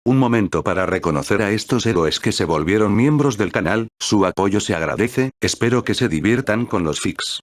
Un momento para reconocer a estos héroes que se volvieron miembros del canal, su apoyo se agradece, espero que se diviertan con los fics.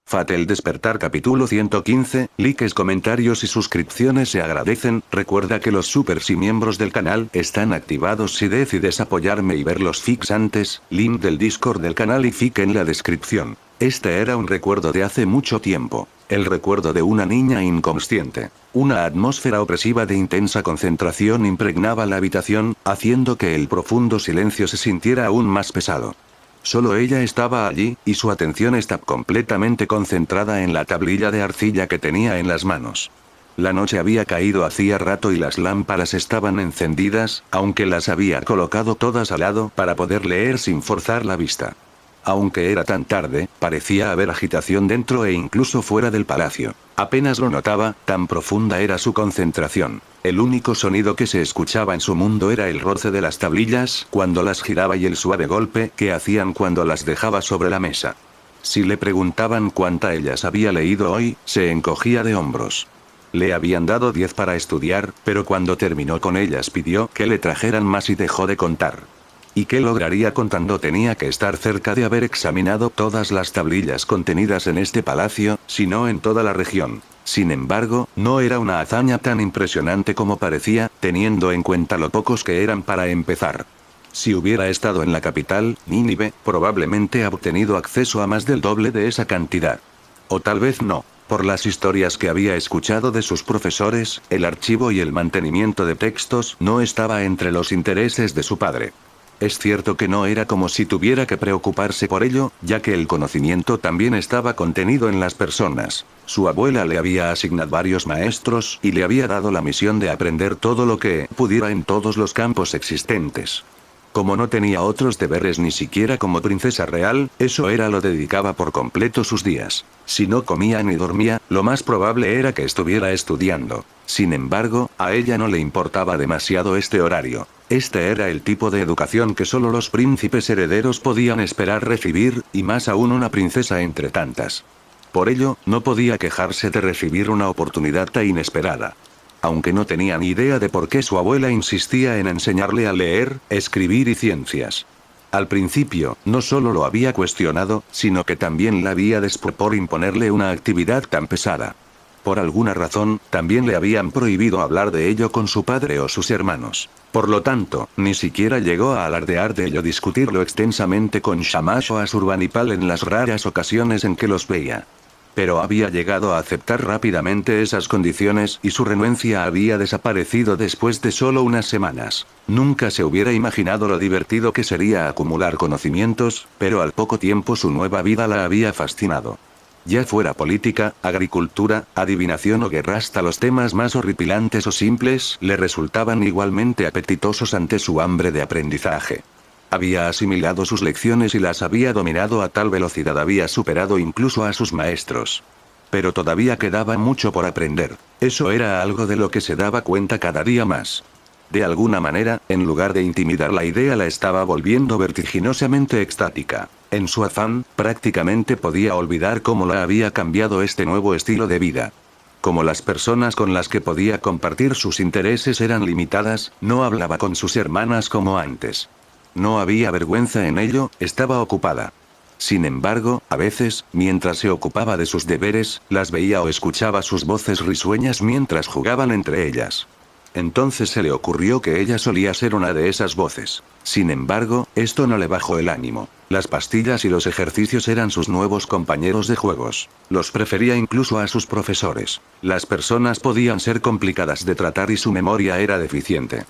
Fate el despertar capítulo 115, likes, comentarios y suscripciones se agradecen, recuerda que los supers y miembros del canal están activados si decides apoyarme y ver los fics antes, link del Discord del canal y fic en la descripción. Este era un recuerdo de hace mucho tiempo. El recuerdo de una niña inconsciente. Una atmósfera opresiva de intensa concentración impregnaba la habitación, haciendo que el profundo silencio se sintiera aún más pesado. Solo ella estaba allí, y su atención estaba completamente concentrada en la tablilla de arcilla que tenía en las manos. La noche había caído hacía rato y las lámparas estaban encendidas, aunque las había colocado todas al lado para poder leer sin forzar la vista. Aunque era tan tarde, parecía haber agitación dentro e incluso fuera del palacio. Apenas lo notaba, tan profunda era su concentración. El único sonido que se escuchaba en su mundo era el roce de las tablillas cuando las giraba y el suave golpe que hacían cuando las dejaba sobre la mesa. Si le preguntaban cuánta ellas había leído hoy, se encogía de hombros. Le habían dado 10 para estudiar, pero cuando terminó con ellas pidió que le trajeran más y dejó de contar. ¿Y qué lograría contando? Tenía que estar cerca de haber examinado todas las tablillas contenidas en este palacio, si no en toda la región. Sin embargo, no era una hazaña tan impresionante como parecía, teniendo en cuenta lo pocos que eran para empezar. Si hubiera estado en la capital, Nínive, probablemente habría obtenido acceso a más del doble de esa cantidad. O tal vez no. Por las historias que había escuchado de sus profesores, el archivo y el mantenimiento de textos no estaba entre los intereses de su padre. Es cierto que no era como si tuviera que preocuparse por ello, ya que el conocimiento también estaba contenido en las personas. Su abuela le había asignado varios maestros y le había dado la misión de aprender todo lo que pudiera en todos los campos existentes. Como no tenía otros deberes ni siquiera como princesa real, eso era lo dedicaba por completo sus días. Si no comía ni dormía, lo más probable era que estuviera estudiando. Sin embargo, a ella no le importaba demasiado este horario. Este era el tipo de educación que solo los príncipes herederos podían esperar recibir, y más aún una princesa entre tantas. Por ello, no podía quejarse de recibir una oportunidad tan inesperada. Aunque no tenía ni idea de por qué su abuela insistía en enseñarle a leer, escribir y ciencias. Al principio, no solo lo había cuestionado, sino que también la había despreciado por imponerle una actividad tan pesada. Por alguna razón, también le habían prohibido hablar de ello con su padre o sus hermanos. Por lo tanto, ni siquiera llegó a alardear de ello, discutirlo extensamente con Shamash o Asurbanipal en las raras ocasiones en que los veía. Pero había llegado a aceptar rápidamente esas condiciones y su renuencia había desaparecido después de solo unas semanas. Nunca se hubiera imaginado lo divertido que sería acumular conocimientos, pero al poco tiempo su nueva vida la había fascinado. Ya fuera política, agricultura, adivinación o guerra, hasta los temas más horripilantes o simples le resultaban igualmente apetitosos ante su hambre de aprendizaje. Había asimilado sus lecciones y las había dominado a tal velocidad, había superado incluso a sus maestros. Pero todavía quedaba mucho por aprender. Eso era algo de lo que se daba cuenta cada día más. De alguna manera, en lugar de intimidar, la idea la estaba volviendo vertiginosamente extática. En su afán, prácticamente podía olvidar cómo la había cambiado este nuevo estilo de vida. Como las personas con las que podía compartir sus intereses eran limitadas, no hablaba con sus hermanas como antes. No había vergüenza en ello, estaba ocupada. Sin embargo, a veces, mientras se ocupaba de sus deberes, las veía o escuchaba sus voces risueñas mientras jugaban entre ellas. Entonces se le ocurrió que ella solía ser una de esas voces. Sin embargo, esto no le bajó el ánimo. Las pastillas y los ejercicios eran sus nuevos compañeros de juegos. Los prefería incluso a sus profesores. Las personas podían ser complicadas de tratar y su memoria era deficiente.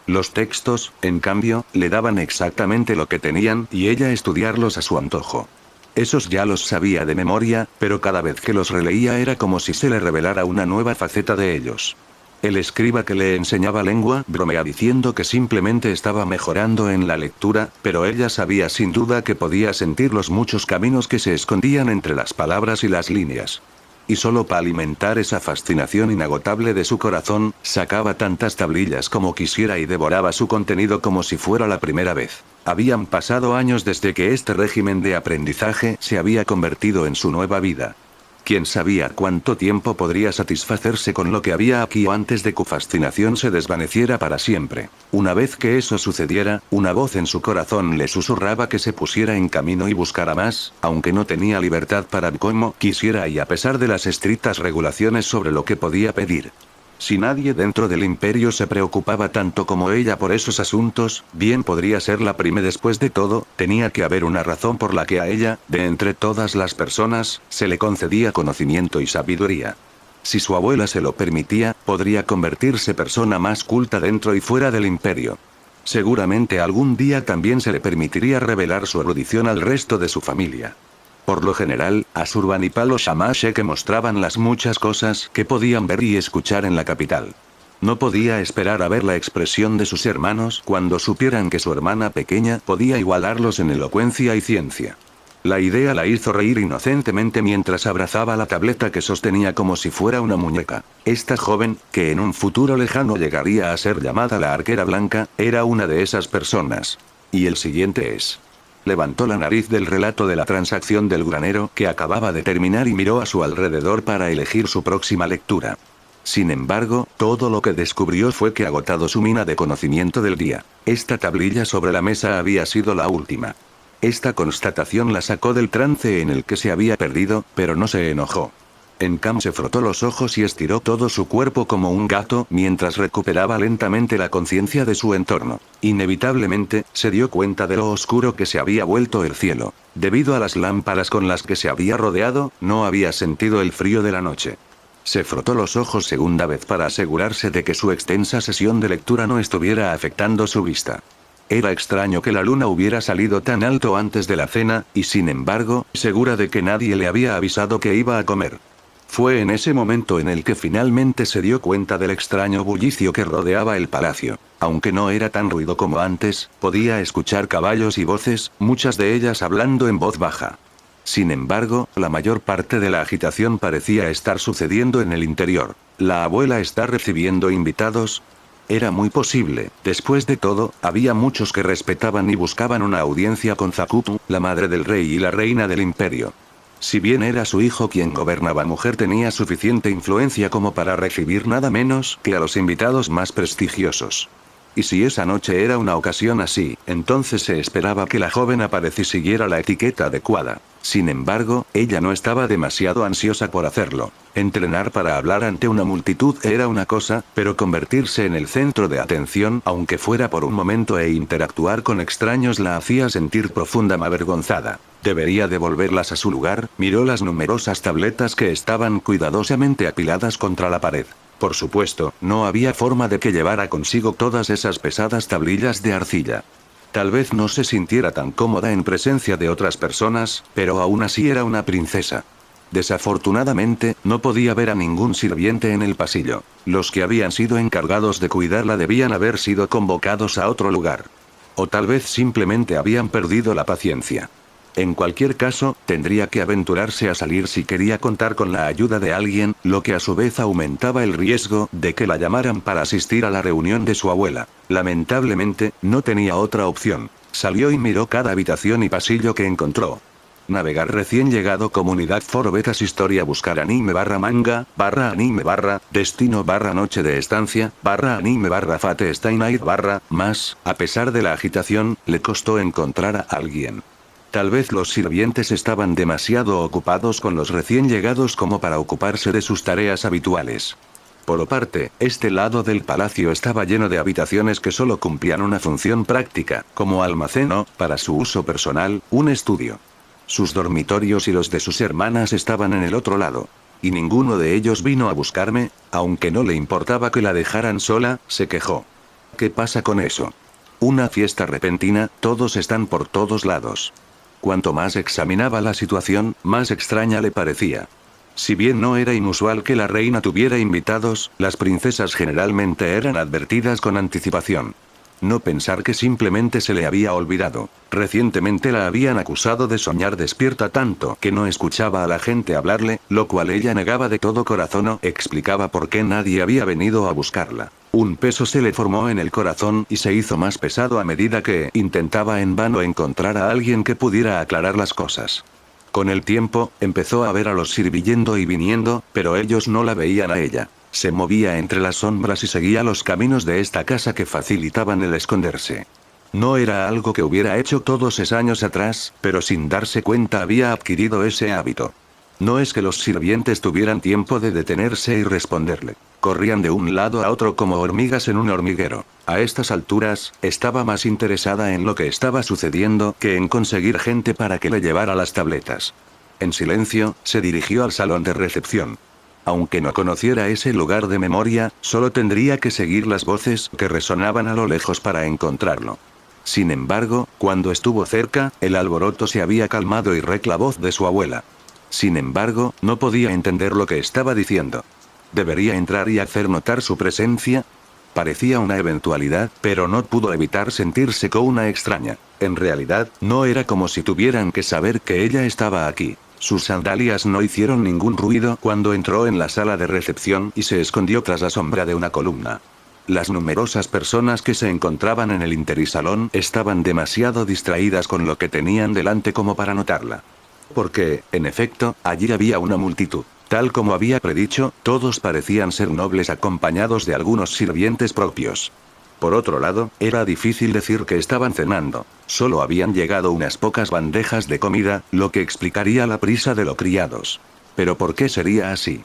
Los textos, en cambio, le daban exactamente lo que tenían y ella estudiarlos a su antojo. Esos ya los sabía de memoria, pero cada vez que los releía era como si se le revelara una nueva faceta de ellos. El escriba que le enseñaba lengua bromea diciendo que simplemente estaba mejorando en la lectura, pero ella sabía sin duda que podía sentir los muchos caminos que se escondían entre las palabras y las líneas. Y solo para alimentar esa fascinación inagotable de su corazón, sacaba tantas tablillas como quisiera y devoraba su contenido como si fuera la primera vez. Habían pasado años desde que este régimen de aprendizaje se había convertido en su nueva vida. Quién sabía cuánto tiempo podría satisfacerse con lo que había aquí o antes de que su fascinación se desvaneciera para siempre. Una vez que eso sucediera, una voz en su corazón le susurraba que se pusiera en camino y buscara más, aunque no tenía libertad para como quisiera y a pesar de las estrictas regulaciones sobre lo que podía pedir. Si nadie dentro del imperio se preocupaba tanto como ella por esos asuntos, bien podría ser la prime. Después de todo, tenía que haber una razón por la que a ella, de entre todas las personas, se le concedía conocimiento y sabiduría. Si su abuela se lo permitía, podría convertirse persona más culta dentro y fuera del imperio. Seguramente algún día también se le permitiría revelar su erudición al resto de su familia. Por lo general, Asurbanipal o Shamash mostraban las muchas cosas que podían ver y escuchar en la capital. No podía esperar a ver la expresión de sus hermanos cuando supieran que su hermana pequeña podía igualarlos en elocuencia y ciencia. La idea la hizo reír inocentemente mientras abrazaba la tableta que sostenía como si fuera una muñeca. Esta joven, que en un futuro lejano llegaría a ser llamada la Arquera Blanca, era una de esas personas. Y el siguiente es. Levantó la nariz del relato de la transacción del granero que acababa de terminar y miró a su alrededor para elegir su próxima lectura. Sin embargo, todo lo que descubrió fue que agotado su mina de conocimiento del día, esta tablilla sobre la mesa había sido la última. Esta constatación la sacó del trance en el que se había perdido, pero no se enojó. Encam se frotó los ojos y estiró todo su cuerpo como un gato mientras recuperaba lentamente la conciencia de su entorno. Inevitablemente, se dio cuenta de lo oscuro que se había vuelto el cielo. Debido a las lámparas con las que se había rodeado, no había sentido el frío de la noche. Se frotó los ojos segunda vez para asegurarse de que su extensa sesión de lectura no estuviera afectando su vista. Era extraño que la luna hubiera salido tan alto antes de la cena, y sin embargo, segura de que nadie le había avisado que iba a comer. Fue en ese momento en el que finalmente se dio cuenta del extraño bullicio que rodeaba el palacio. Aunque no era tan ruido como antes, podía escuchar caballos y voces, muchas de ellas hablando en voz baja. Sin embargo, la mayor parte de la agitación parecía estar sucediendo en el interior. ¿La abuela está recibiendo invitados? Era muy posible. Después de todo, había muchos que respetaban y buscaban una audiencia con Zakupu, la madre del rey y la reina del imperio. Si bien era su hijo quien gobernaba, mujer tenía suficiente influencia como para recibir nada menos que a los invitados más prestigiosos. Y si esa noche era una ocasión así, entonces se esperaba que la joven apareciera y siguiera la etiqueta adecuada. Sin embargo, ella no estaba demasiado ansiosa por hacerlo. Entrenar para hablar ante una multitud era una cosa, pero convertirse en el centro de atención, aunque fuera por un momento, e interactuar con extraños la hacía sentir profundamente avergonzada. Debería devolverlas a su lugar. Miró las numerosas tabletas que estaban cuidadosamente apiladas contra la pared. Por supuesto, no había forma de que llevara consigo todas esas pesadas tablillas de arcilla. Tal vez no se sintiera tan cómoda en presencia de otras personas, pero aún así era una princesa. Desafortunadamente, no podía ver a ningún sirviente en el pasillo. Los que habían sido encargados de cuidarla debían haber sido convocados a otro lugar. O tal vez simplemente habían perdido la paciencia. En cualquier caso, tendría que aventurarse a salir si quería contar con la ayuda de alguien, lo que a su vez aumentaba el riesgo de que la llamaran para asistir a la reunión de su abuela. Lamentablemente, no tenía otra opción. Salió y miró cada habitación y pasillo que encontró. Navegar recién llegado comunidad for betas historia buscar anime /manga, /anime /destino /noche de estancia, /anime /fate stay night /más, a pesar de la agitación, le costó encontrar a alguien. Tal vez los sirvientes estaban demasiado ocupados con los recién llegados como para ocuparse de sus tareas habituales. Por otra parte, este lado del palacio estaba lleno de habitaciones que solo cumplían una función práctica, como almacén o, para su uso personal, un estudio. Sus dormitorios y los de sus hermanas estaban en el otro lado. Y ninguno de ellos vino a buscarme, aunque no le importaba que la dejaran sola, se quejó. ¿Qué pasa con eso? Una fiesta repentina, todos están por todos lados. Cuanto más examinaba la situación, más extraña le parecía. Si bien no era inusual que la reina tuviera invitados, las princesas generalmente eran advertidas con anticipación. No pensar que simplemente se le había olvidado. Recientemente la habían acusado de soñar despierta tanto que no escuchaba a la gente hablarle, lo cual ella negaba de todo corazón o explicaba por qué nadie había venido a buscarla. Un peso se le formó en el corazón y se hizo más pesado a medida que intentaba en vano encontrar a alguien que pudiera aclarar las cosas. Con el tiempo, empezó a ver a los Sir yendo y viniendo, pero ellos no la veían a ella. Se movía entre las sombras y seguía los caminos de esta casa que facilitaban el esconderse. No era algo que hubiera hecho todos esos años atrás, pero sin darse cuenta había adquirido ese hábito. No es que los sirvientes tuvieran tiempo de detenerse y responderle. Corrían de un lado a otro como hormigas en un hormiguero. A estas alturas, estaba más interesada en lo que estaba sucediendo que en conseguir gente para que le llevara las tabletas. En silencio, se dirigió al salón de recepción. Aunque no conociera ese lugar de memoria, solo tendría que seguir las voces que resonaban a lo lejos para encontrarlo. Sin embargo, cuando estuvo cerca, el alboroto se había calmado y la voz de su abuela. Sin embargo, no podía entender lo que estaba diciendo. ¿Debería entrar y hacer notar su presencia? Parecía una eventualidad, pero no pudo evitar sentirse como una extraña. En realidad, no era como si tuvieran que saber que ella estaba aquí. Sus sandalias no hicieron ningún ruido cuando entró en la sala de recepción y se escondió tras la sombra de una columna. Las numerosas personas que se encontraban en el interisalón estaban demasiado distraídas con lo que tenían delante como para notarla. Porque, en efecto, allí había una multitud. Tal como había predicho, todos parecían ser nobles acompañados de algunos sirvientes propios. Por otro lado, era difícil decir que estaban cenando. Solo habían llegado unas pocas bandejas de comida, lo que explicaría la prisa de los criados. ¿Pero por qué sería así?,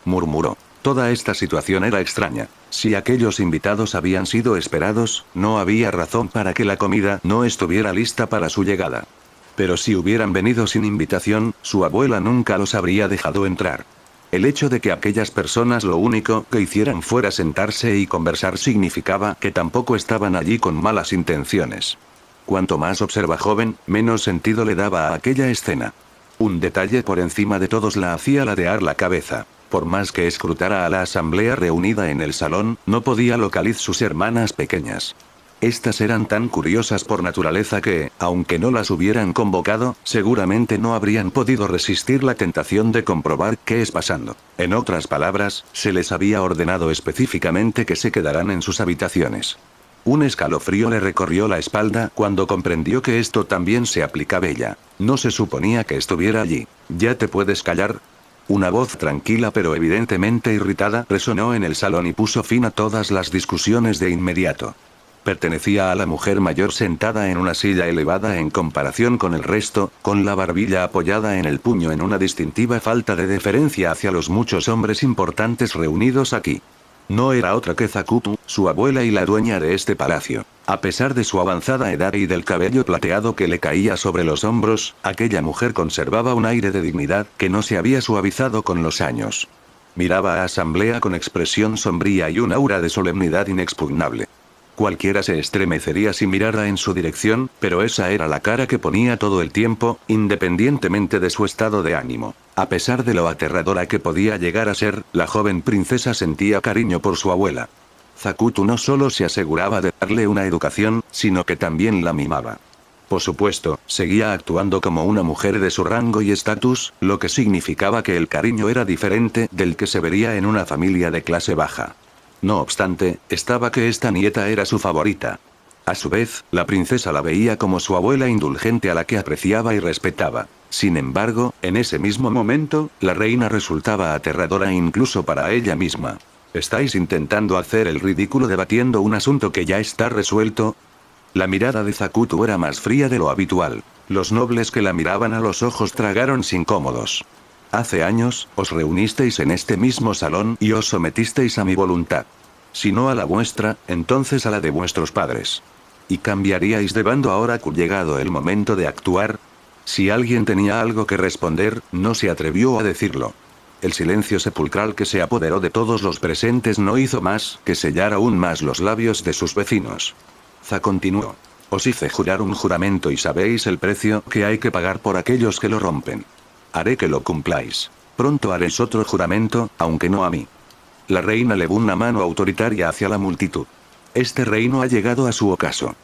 murmuró. Toda esta situación era extraña. Si aquellos invitados habían sido esperados, no había razón para que la comida no estuviera lista para su llegada. Pero si hubieran venido sin invitación, su abuela nunca los habría dejado entrar. El hecho de que aquellas personas lo único que hicieran fuera sentarse y conversar significaba que tampoco estaban allí con malas intenciones. Cuanto más observa joven, menos sentido le daba a aquella escena. Un detalle por encima de todos la hacía ladear la cabeza. Por más que escrutara a la asamblea reunida en el salón, no podía localizar sus hermanas pequeñas. Estas eran tan curiosas por naturaleza que, aunque no las hubieran convocado, seguramente no habrían podido resistir la tentación de comprobar qué es pasando. En otras palabras, se les había ordenado específicamente que se quedaran en sus habitaciones. Un escalofrío le recorrió la espalda cuando comprendió que esto también se aplicaba a ella. No se suponía que estuviera allí. ¿Ya te puedes callar? Una voz tranquila pero evidentemente irritada resonó en el salón y puso fin a todas las discusiones de inmediato. Pertenecía a la mujer mayor sentada en una silla elevada en comparación con el resto, con la barbilla apoyada en el puño en una distintiva falta de deferencia hacia los muchos hombres importantes reunidos aquí. No era otra que Zakutu, su abuela y la dueña de este palacio. A pesar de su avanzada edad y del cabello plateado que le caía sobre los hombros, aquella mujer conservaba un aire de dignidad que no se había suavizado con los años. Miraba a Asamblea con expresión sombría y un aura de solemnidad inexpugnable. Cualquiera se estremecería si mirara en su dirección, pero esa era la cara que ponía todo el tiempo, independientemente de su estado de ánimo. A pesar de lo aterradora que podía llegar a ser, la joven princesa sentía cariño por su abuela. Zakutu no solo se aseguraba de darle una educación, sino que también la mimaba. Por supuesto, seguía actuando como una mujer de su rango y estatus, lo que significaba que el cariño era diferente del que se vería en una familia de clase baja. No obstante, estaba que esta nieta era su favorita. A su vez, la princesa la veía como su abuela indulgente a la que apreciaba y respetaba. Sin embargo, en ese mismo momento, la reina resultaba aterradora incluso para ella misma. ¿Estáis intentando hacer el ridículo debatiendo un asunto que ya está resuelto? La mirada de Zakutu era más fría de lo habitual. Los nobles que la miraban a los ojos tragaron sin cómodos. Hace años, os reunisteis en este mismo salón y os sometisteis a mi voluntad. Si no a la vuestra, entonces a la de vuestros padres. ¿Y cambiaríais de bando ahora que llegado el momento de actuar? Si alguien tenía algo que responder, no se atrevió a decirlo. El silencio sepulcral que se apoderó de todos los presentes no hizo más que sellar aún más los labios de sus vecinos. Za continuó. Os hice jurar un juramento y sabéis el precio que hay que pagar por aquellos que lo rompen. Haré que lo cumpláis. Pronto haréis otro juramento, aunque no a mí. La reina elevó una mano autoritaria hacia la multitud. Este reino ha llegado a su ocaso.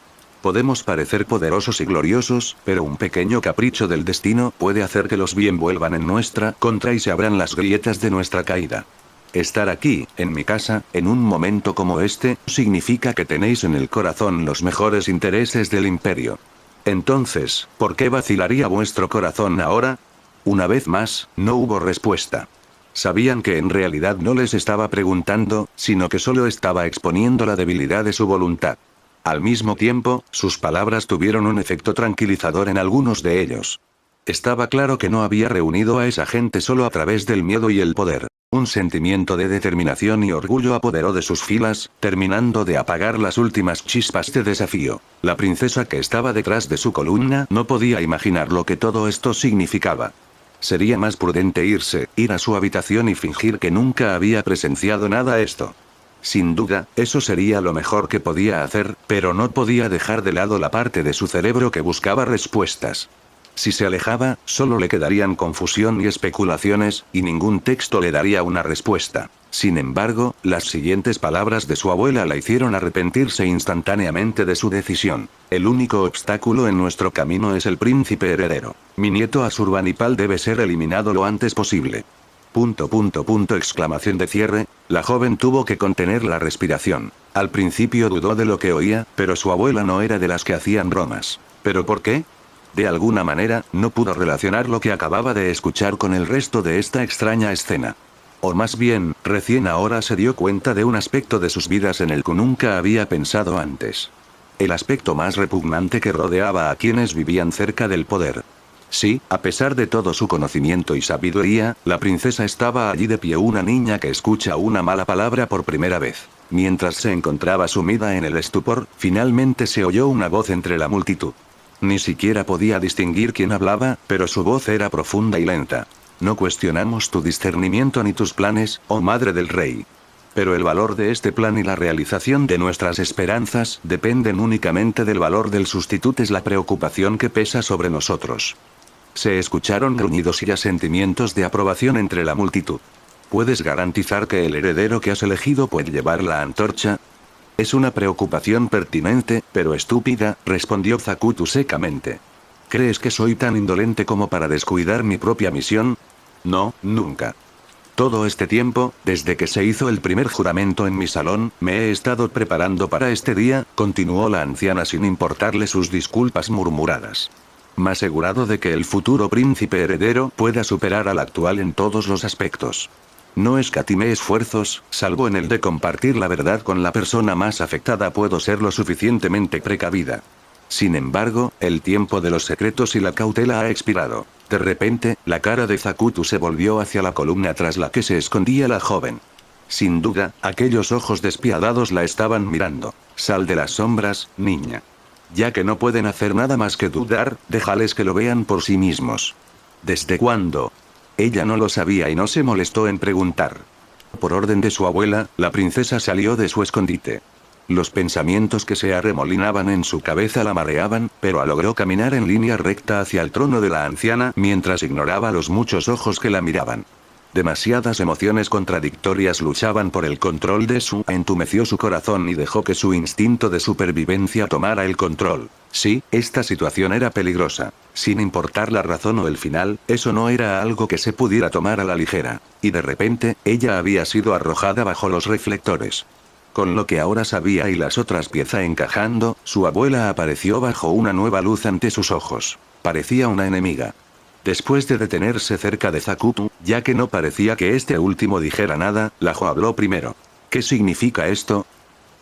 Podemos parecer poderosos y gloriosos, pero un pequeño capricho del destino puede hacer que los bien vuelvan en nuestra contra y se abran las grietas de nuestra caída. Estar aquí, en mi casa, en un momento como este, significa que tenéis en el corazón los mejores intereses del imperio. Entonces, ¿por qué vacilaría vuestro corazón ahora? Una vez más, no hubo respuesta. Sabían que en realidad no les estaba preguntando, sino que solo estaba exponiendo la debilidad de su voluntad. Al mismo tiempo, sus palabras tuvieron un efecto tranquilizador en algunos de ellos. Estaba claro que no había reunido a esa gente solo a través del miedo y el poder. Un sentimiento de determinación y orgullo apoderó de sus filas, terminando de apagar las últimas chispas de desafío. La princesa que estaba detrás de su columna no podía imaginar lo que todo esto significaba. Sería más prudente irse, ir a su habitación y fingir que nunca había presenciado nada esto. Sin duda, eso sería lo mejor que podía hacer, pero no podía dejar de lado la parte de su cerebro que buscaba respuestas. Si se alejaba, solo le quedarían confusión y especulaciones, y ningún texto le daría una respuesta. Sin embargo, las siguientes palabras de su abuela la hicieron arrepentirse instantáneamente de su decisión. El único obstáculo en nuestro camino es el príncipe heredero. Mi nieto Asurbanipal debe ser eliminado lo antes posible. .. Exclamación de cierre. La joven tuvo que contener la respiración. Al principio dudó de lo que oía, pero su abuela no era de las que hacían bromas. ¿Pero por qué? De alguna manera, no pudo relacionar lo que acababa de escuchar con el resto de esta extraña escena. O más bien, recién ahora se dio cuenta de un aspecto de sus vidas en el que nunca había pensado antes. El aspecto más repugnante que rodeaba a quienes vivían cerca del poder. Sí, a pesar de todo su conocimiento y sabiduría, la princesa estaba allí de pie, una niña que escucha una mala palabra por primera vez. Mientras se encontraba sumida en el estupor, finalmente se oyó una voz entre la multitud. Ni siquiera podía distinguir quién hablaba, pero su voz era profunda y lenta. No cuestionamos tu discernimiento ni tus planes, oh madre del rey. Pero el valor de este plan y la realización de nuestras esperanzas dependen únicamente del valor del sustituto, es la preocupación que pesa sobre nosotros. Se escucharon gruñidos y asentimientos de aprobación entre la multitud. ¿Puedes garantizar que el heredero que has elegido puede llevar la antorcha? Es una preocupación pertinente, pero estúpida, respondió Zacutu secamente. ¿Crees que soy tan indolente como para descuidar mi propia misión? No, nunca. Todo este tiempo, desde que se hizo el primer juramento en mi salón, me he estado preparando para este día, continuó la anciana sin importarle sus disculpas murmuradas. Me asegurado de que el futuro príncipe heredero pueda superar al actual en todos los aspectos. No escatimé esfuerzos, salvo en el de compartir la verdad con la persona más afectada. Puedo ser lo suficientemente precavida. Sin embargo, el tiempo de los secretos y la cautela ha expirado. De repente, la cara de Zacutu se volvió hacia la columna tras la que se escondía la joven. Sin duda, aquellos ojos despiadados la estaban mirando. Sal de las sombras, niña. Ya que no pueden hacer nada más que dudar, déjales que lo vean por sí mismos. ¿Desde cuándo? Ella no lo sabía y no se molestó en preguntar. Por orden de su abuela, la princesa salió de su escondite. Los pensamientos que se arremolinaban en su cabeza la mareaban, pero logró caminar en línea recta hacia el trono de la anciana mientras ignoraba los muchos ojos que la miraban. Demasiadas emociones contradictorias luchaban por el control de su... Entumeció su corazón y dejó que su instinto de supervivencia tomara el control. Sí, esta situación era peligrosa. Sin importar la razón o el final, eso no era algo que se pudiera tomar a la ligera. Y de repente, ella había sido arrojada bajo los reflectores. Con lo que ahora sabía y las otras piezas encajando, su abuela apareció bajo una nueva luz ante sus ojos. Parecía una enemiga. Después de detenerse cerca de Zacutu, ya que no parecía que este último dijera nada, Lajo habló primero. ¿Qué significa esto?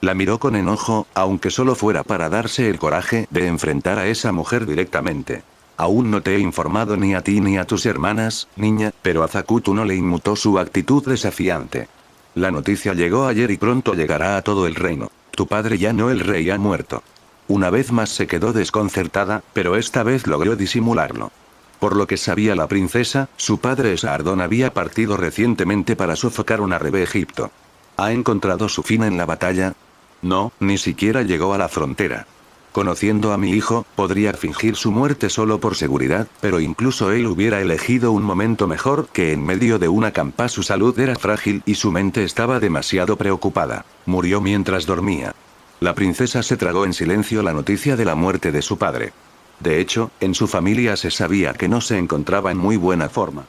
La miró con enojo, aunque solo fuera para darse el coraje de enfrentar a esa mujer directamente. Aún no te he informado ni a ti ni a tus hermanas, niña, pero a Zacutu no le inmutó su actitud desafiante. La noticia llegó ayer y pronto llegará a todo el reino. Tu padre ya no, el rey ha muerto. Una vez más se quedó desconcertada, pero esta vez logró disimularlo. Por lo que sabía la princesa, su padre Esardón había partido recientemente para sofocar una rebe Egipto. ¿Ha encontrado su fin en la batalla? No, ni siquiera llegó a la frontera. Conociendo a mi hijo, podría fingir su muerte solo por seguridad, pero incluso él hubiera elegido un momento mejor que en medio de una campa. Su salud era frágil y su mente estaba demasiado preocupada. Murió mientras dormía. La princesa se tragó en silencio la noticia de la muerte de su padre. De hecho, en su familia se sabía que no se encontraba en muy buena forma.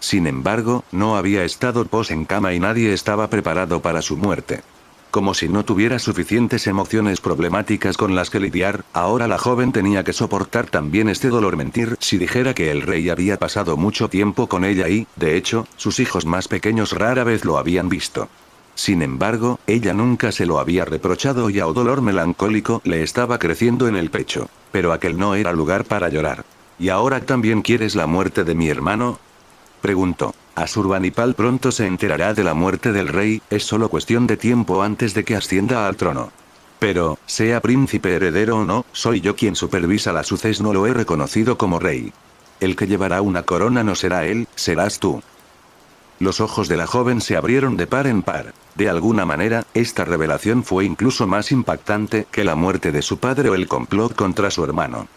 Sin embargo, no había estado en cama y nadie estaba preparado para su muerte. Como si no tuviera suficientes emociones problemáticas con las que lidiar, ahora la joven tenía que soportar también este dolor. Mentir si dijera que el rey había pasado mucho tiempo con ella y, de hecho, sus hijos más pequeños rara vez lo habían visto. Sin embargo, ella nunca se lo había reprochado y a un dolor melancólico le estaba creciendo en el pecho. Pero aquel no era lugar para llorar. ¿Y ahora también quieres la muerte de mi hermano?, preguntó. Asurbanipal pronto se enterará de la muerte del rey, es solo cuestión de tiempo antes de que ascienda al trono. Pero, sea príncipe heredero o no, soy yo quien supervisa la sucesión, no lo he reconocido como rey. El que llevará una corona no será él, serás tú. Los ojos de la joven se abrieron de par en par. De alguna manera, esta revelación fue incluso más impactante que la muerte de su padre o el complot contra su hermano.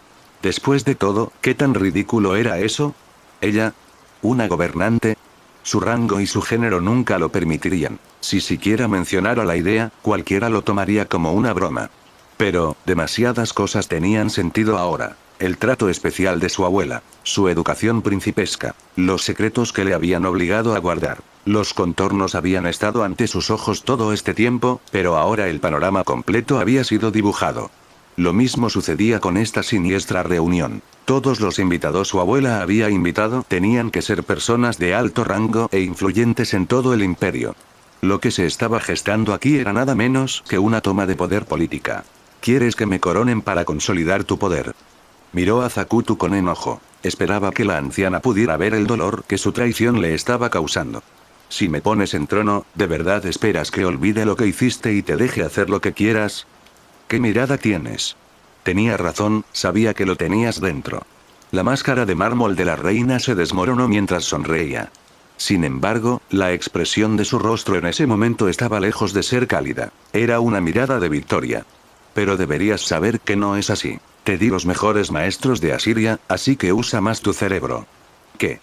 Después de todo, ¿qué tan ridículo era eso? Ella, una gobernante. Su rango y su género nunca lo permitirían. Si siquiera mencionara la idea, cualquiera lo tomaría como una broma. Pero, demasiadas cosas tenían sentido ahora. El trato especial de su abuela, su educación principesca, los secretos que le habían obligado a guardar. Los contornos habían estado ante sus ojos todo este tiempo, pero ahora el panorama completo había sido dibujado. Lo mismo sucedía con esta siniestra reunión. Todos los invitados su abuela había invitado tenían que ser personas de alto rango e influyentes en todo el imperio. Lo que se estaba gestando aquí era nada menos que una toma de poder política. ¿Quieres que me coronen para consolidar tu poder? Miró a Zacutu con enojo. Esperaba que la anciana pudiera ver el dolor que su traición le estaba causando. Si me pones en trono, ¿de verdad esperas que olvide lo que hiciste y te deje hacer lo que quieras? ¿Qué mirada tienes? Tenía razón, sabía que lo tenías dentro. La máscara de mármol de la reina se desmoronó mientras sonreía. Sin embargo, la expresión de su rostro en ese momento estaba lejos de ser cálida. Era una mirada de victoria. Pero deberías saber que no es así. Te di los mejores maestros de Asiria, así que usa más tu cerebro. ¿Qué?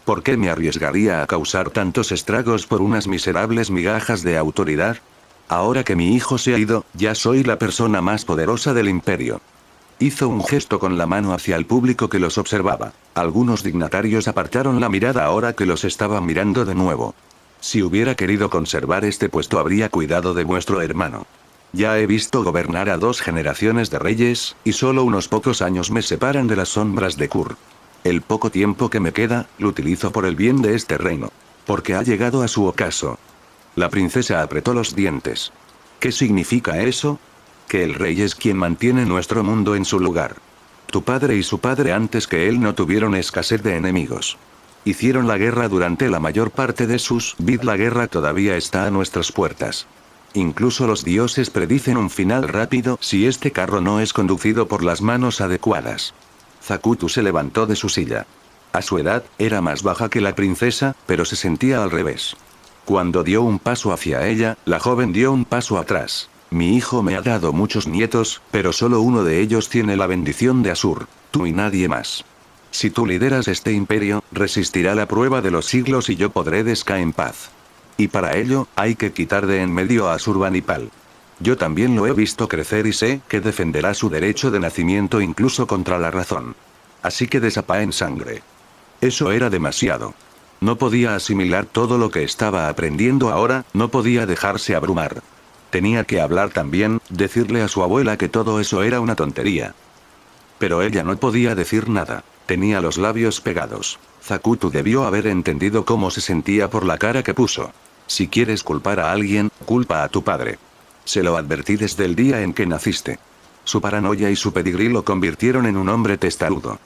¿Por qué me arriesgaría a causar tantos estragos por unas miserables migajas de autoridad? Ahora que mi hijo se ha ido, ya soy la persona más poderosa del imperio. Hizo un gesto con la mano hacia el público que los observaba. Algunos dignatarios apartaron la mirada ahora que los estaban mirando de nuevo. Si hubiera querido conservar este puesto habría cuidado de vuestro hermano. Ya he visto gobernar a 2 generaciones de reyes, y solo unos pocos años me separan de las sombras de Kur. El poco tiempo que me queda, lo utilizo por el bien de este reino. Porque ha llegado a su ocaso. La princesa apretó los dientes. ¿Qué significa eso? Que el rey es quien mantiene nuestro mundo en su lugar. Tu padre y su padre antes que él no tuvieron escasez de enemigos. Hicieron la guerra durante la mayor parte de sus vidas. La guerra todavía está a nuestras puertas. Incluso los dioses predicen un final rápido si este carro no es conducido por las manos adecuadas. Zacutu se levantó de su silla. A su edad, era más baja que la princesa, pero se sentía al revés. Cuando dio un paso hacia ella, la joven dio un paso atrás. Mi hijo me ha dado muchos nietos, pero solo uno de ellos tiene la bendición de Asur, tú y nadie más. Si tú lideras este imperio, resistirá la prueba de los siglos y yo podré descansar en paz. Y para ello, hay que quitar de en medio a Asurbanipal. Yo también lo he visto crecer y sé que defenderá su derecho de nacimiento incluso contra la razón. Así que desapa en sangre. Eso era demasiado. No podía asimilar todo lo que estaba aprendiendo ahora, no podía dejarse abrumar. Tenía que hablar también, decirle a su abuela que todo eso era una tontería. Pero ella no podía decir nada. Tenía los labios pegados. Zacutu debió haber entendido cómo se sentía por la cara que puso. Si quieres culpar a alguien, culpa a tu padre. Se lo advertí desde el día en que naciste. Su paranoia y su pedigrí lo convirtieron en un hombre testarudo.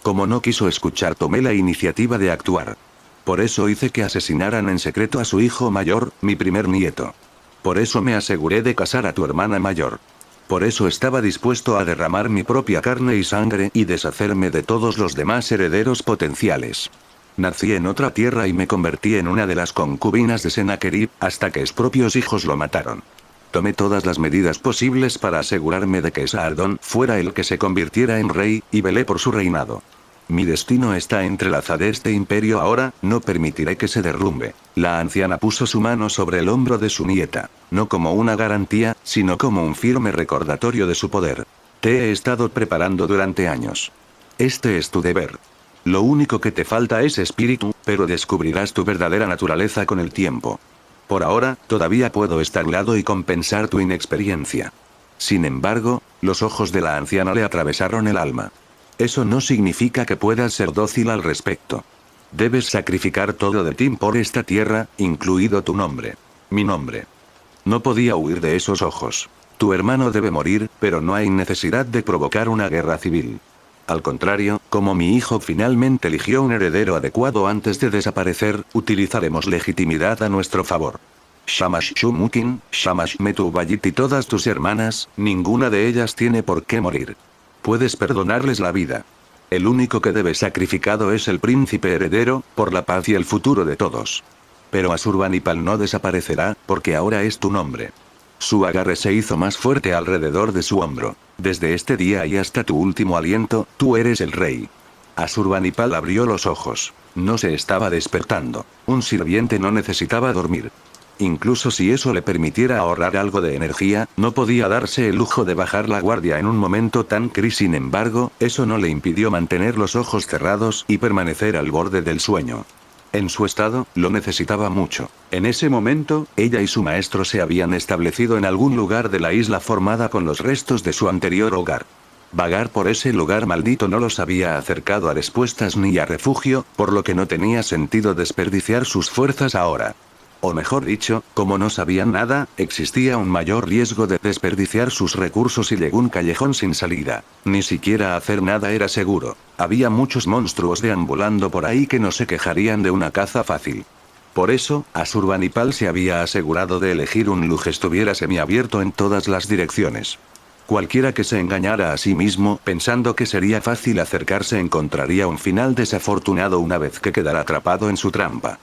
Como no quiso escuchar, tomé la iniciativa de actuar. Por eso hice que asesinaran en secreto a su hijo mayor, mi primer nieto. Por eso me aseguré de casar a tu hermana mayor. Por eso estaba dispuesto a derramar mi propia carne y sangre y deshacerme de todos los demás herederos potenciales. Nací en otra tierra y me convertí en una de las concubinas de Sennacherib, hasta que sus propios hijos lo mataron. Tomé todas las medidas posibles para asegurarme de que Saardón fuera el que se convirtiera en rey, y velé por su reinado. Mi destino está entrelazado a este imperio ahora, no permitiré que se derrumbe. La anciana puso su mano sobre el hombro de su nieta, no como una garantía, sino como un firme recordatorio de su poder. Te he estado preparando durante años. Este es tu deber. Lo único que te falta es espíritu, pero descubrirás tu verdadera naturaleza con el tiempo. Por ahora, todavía puedo estar a lado y compensar tu inexperiencia. Sin embargo, los ojos de la anciana le atravesaron el alma. Eso no significa que puedas ser dócil al respecto. Debes sacrificar todo de ti por esta tierra, incluido tu nombre. Mi nombre. No podía huir de esos ojos. Tu hermano debe morir, pero no hay necesidad de provocar una guerra civil. Al contrario, como mi hijo finalmente eligió un heredero adecuado antes de desaparecer, utilizaremos legitimidad a nuestro favor. Shamash Shumukin, Shamash Metubayit y todas tus hermanas, ninguna de ellas tiene por qué morir. Puedes perdonarles la vida. El único que debe sacrificado es el príncipe heredero, por la paz y el futuro de todos. Pero Asurbanipal no desaparecerá, porque ahora es tu nombre. Su agarre se hizo más fuerte alrededor de su hombro. Desde este día y hasta tu último aliento, tú eres el rey. Asurbanipal abrió los ojos. No se estaba despertando. Un sirviente no necesitaba dormir. Incluso si eso le permitiera ahorrar algo de energía, no podía darse el lujo de bajar la guardia en un momento tan gris. Sin embargo, eso no le impidió mantener los ojos cerrados y permanecer al borde del sueño. En su estado, lo necesitaba mucho. En ese momento, ella y su maestro se habían establecido en algún lugar de la isla formada con los restos de su anterior hogar. Vagar por ese lugar maldito no los había acercado a respuestas ni a refugio, por lo que no tenía sentido desperdiciar sus fuerzas ahora. O mejor dicho, como no sabían nada, existía un mayor riesgo de desperdiciar sus recursos y llegó un callejón sin salida. Ni siquiera hacer nada era seguro. Había muchos monstruos deambulando por ahí que no se quejarían de una caza fácil. Por eso, Asurbanipal se había asegurado de elegir un lugar que estuviera semiabierto en todas las direcciones. Cualquiera que se engañara a sí mismo pensando que sería fácil acercarse encontraría un final desafortunado una vez que quedara atrapado en su trampa.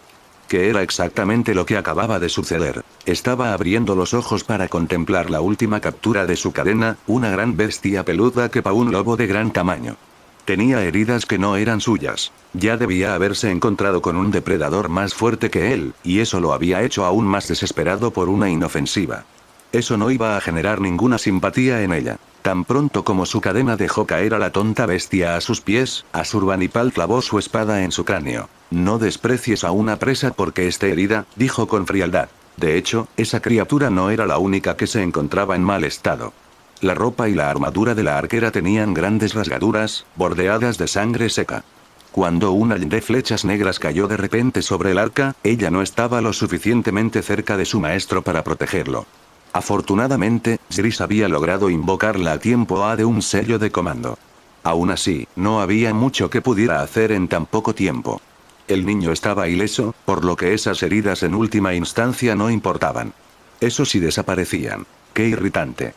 Que era exactamente lo que acababa de suceder. Estaba abriendo los ojos para contemplar la última captura de su cadena, una gran bestia peluda que pa' un lobo de gran tamaño. Tenía heridas que no eran suyas. Ya debía haberse encontrado con un depredador más fuerte que él, y eso lo había hecho aún más desesperado por una inofensiva. Eso no iba a generar ninguna simpatía en ella. Tan pronto como su cadena dejó caer a la tonta bestia a sus pies, Asurbanipal clavó su espada en su cráneo. No desprecies a una presa porque esté herida, dijo con frialdad. De hecho, esa criatura no era la única que se encontraba en mal estado. La ropa y la armadura de la arquera tenían grandes rasgaduras, bordeadas de sangre seca. Cuando una de flechas negras cayó de repente sobre el arca, ella no estaba lo suficientemente cerca de su maestro para protegerlo. Afortunadamente, Gris había logrado invocarla a tiempo de un sello de comando. Aún así, no había mucho que pudiera hacer en tan poco tiempo. El niño estaba ileso, por lo que esas heridas en última instancia no importaban. Eso sí desaparecían. ¡Qué irritante!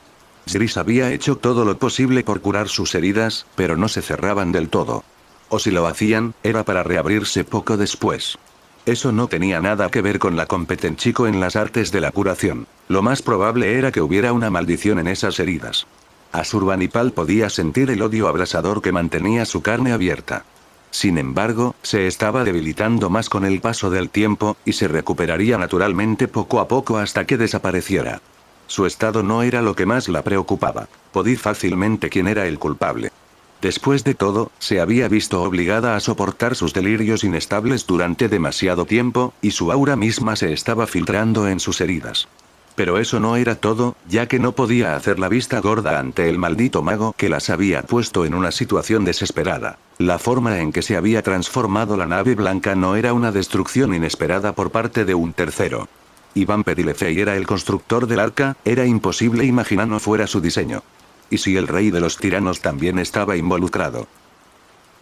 Gris había hecho todo lo posible por curar sus heridas, pero no se cerraban del todo. O si lo hacían, era para reabrirse poco después. Eso no tenía nada que ver con la competencia en las artes de la curación. Lo más probable era que hubiera una maldición en esas heridas. Asurbanipal podía sentir el odio abrasador que mantenía su carne abierta. Sin embargo, se estaba debilitando más con el paso del tiempo, y se recuperaría naturalmente poco a poco hasta que desapareciera. Su estado no era lo que más la preocupaba. Podía fácilmente quién era el culpable. Después de todo, se había visto obligada a soportar sus delirios inestables durante demasiado tiempo, y su aura misma se estaba filtrando en sus heridas. Pero eso no era todo, ya que no podía hacer la vista gorda ante el maldito mago que las había puesto en una situación desesperada. La forma en que se había transformado la nave blanca no era una destrucción inesperada por parte de un tercero. Iván Pedilefei era el constructor del arca, era imposible imaginar no fuera su diseño. ¿Y si el rey de los tiranos también estaba involucrado?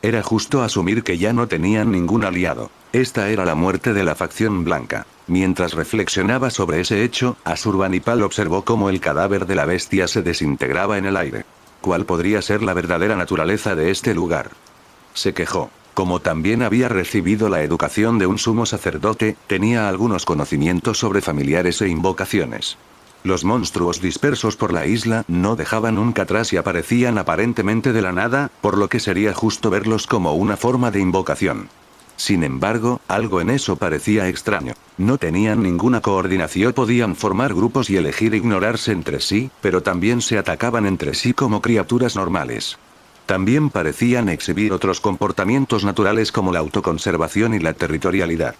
Era justo asumir que ya no tenían ningún aliado. Esta era la muerte de la facción blanca. Mientras reflexionaba sobre ese hecho, Asurbanipal observó cómo el cadáver de la bestia se desintegraba en el aire. ¿Cuál podría ser la verdadera naturaleza de este lugar? Se quejó. Como también había recibido la educación de un sumo sacerdote, tenía algunos conocimientos sobre familiares e invocaciones. Los monstruos dispersos por la isla no dejaban nunca atrás y aparecían aparentemente de la nada, por lo que sería justo verlos como una forma de invocación. Sin embargo, algo en eso parecía extraño. No tenían ninguna coordinación, podían formar grupos y elegir ignorarse entre sí, pero también se atacaban entre sí como criaturas normales. También parecían exhibir otros comportamientos naturales como la autoconservación y la territorialidad.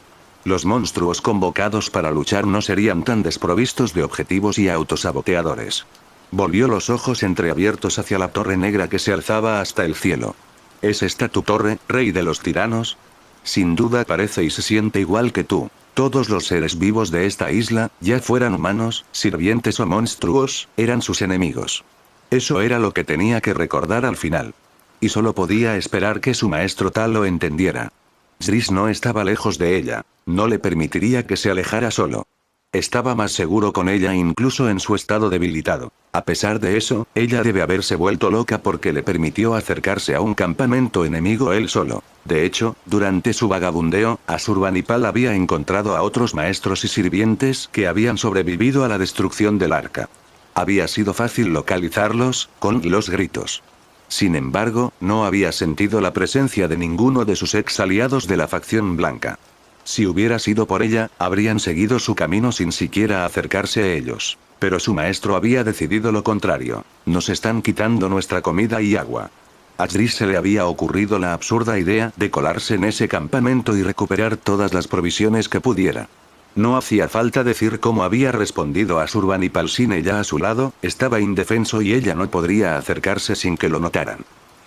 Los monstruos convocados para luchar no serían tan desprovistos de objetivos y autosaboteadores. Volvió los ojos entreabiertos hacia la torre negra que se alzaba hasta el cielo. ¿Es esta tu torre, rey de los tiranos? Sin duda parece y se siente igual que tú. Todos los seres vivos de esta isla, ya fueran humanos, sirvientes o monstruos, eran sus enemigos. Eso era lo que tenía que recordar al final. Y solo podía esperar que su maestro tal lo entendiera. Zris no estaba lejos de ella. No le permitiría que se alejara solo. Estaba más seguro con ella incluso en su estado debilitado. A pesar de eso, ella debe haberse vuelto loca porque le permitió acercarse a un campamento enemigo él solo. De hecho, durante su vagabundeo, Asurbanipal había encontrado a otros maestros y sirvientes que habían sobrevivido a la destrucción del arca. Había sido fácil localizarlos, con los gritos. Sin embargo, no había sentido la presencia de ninguno de sus ex aliados de la facción blanca. Si hubiera sido por ella, habrían seguido su camino sin siquiera acercarse a ellos. Pero su maestro había decidido lo contrario. Nos están quitando nuestra comida y agua. A Zris se le había ocurrido la absurda idea de colarse en ese campamento y recuperar todas las provisiones que pudiera. No hacía falta decir cómo había respondido Asurbanipal sin ella a su lado, estaba indefenso y ella no podría acercarse sin que lo notaran.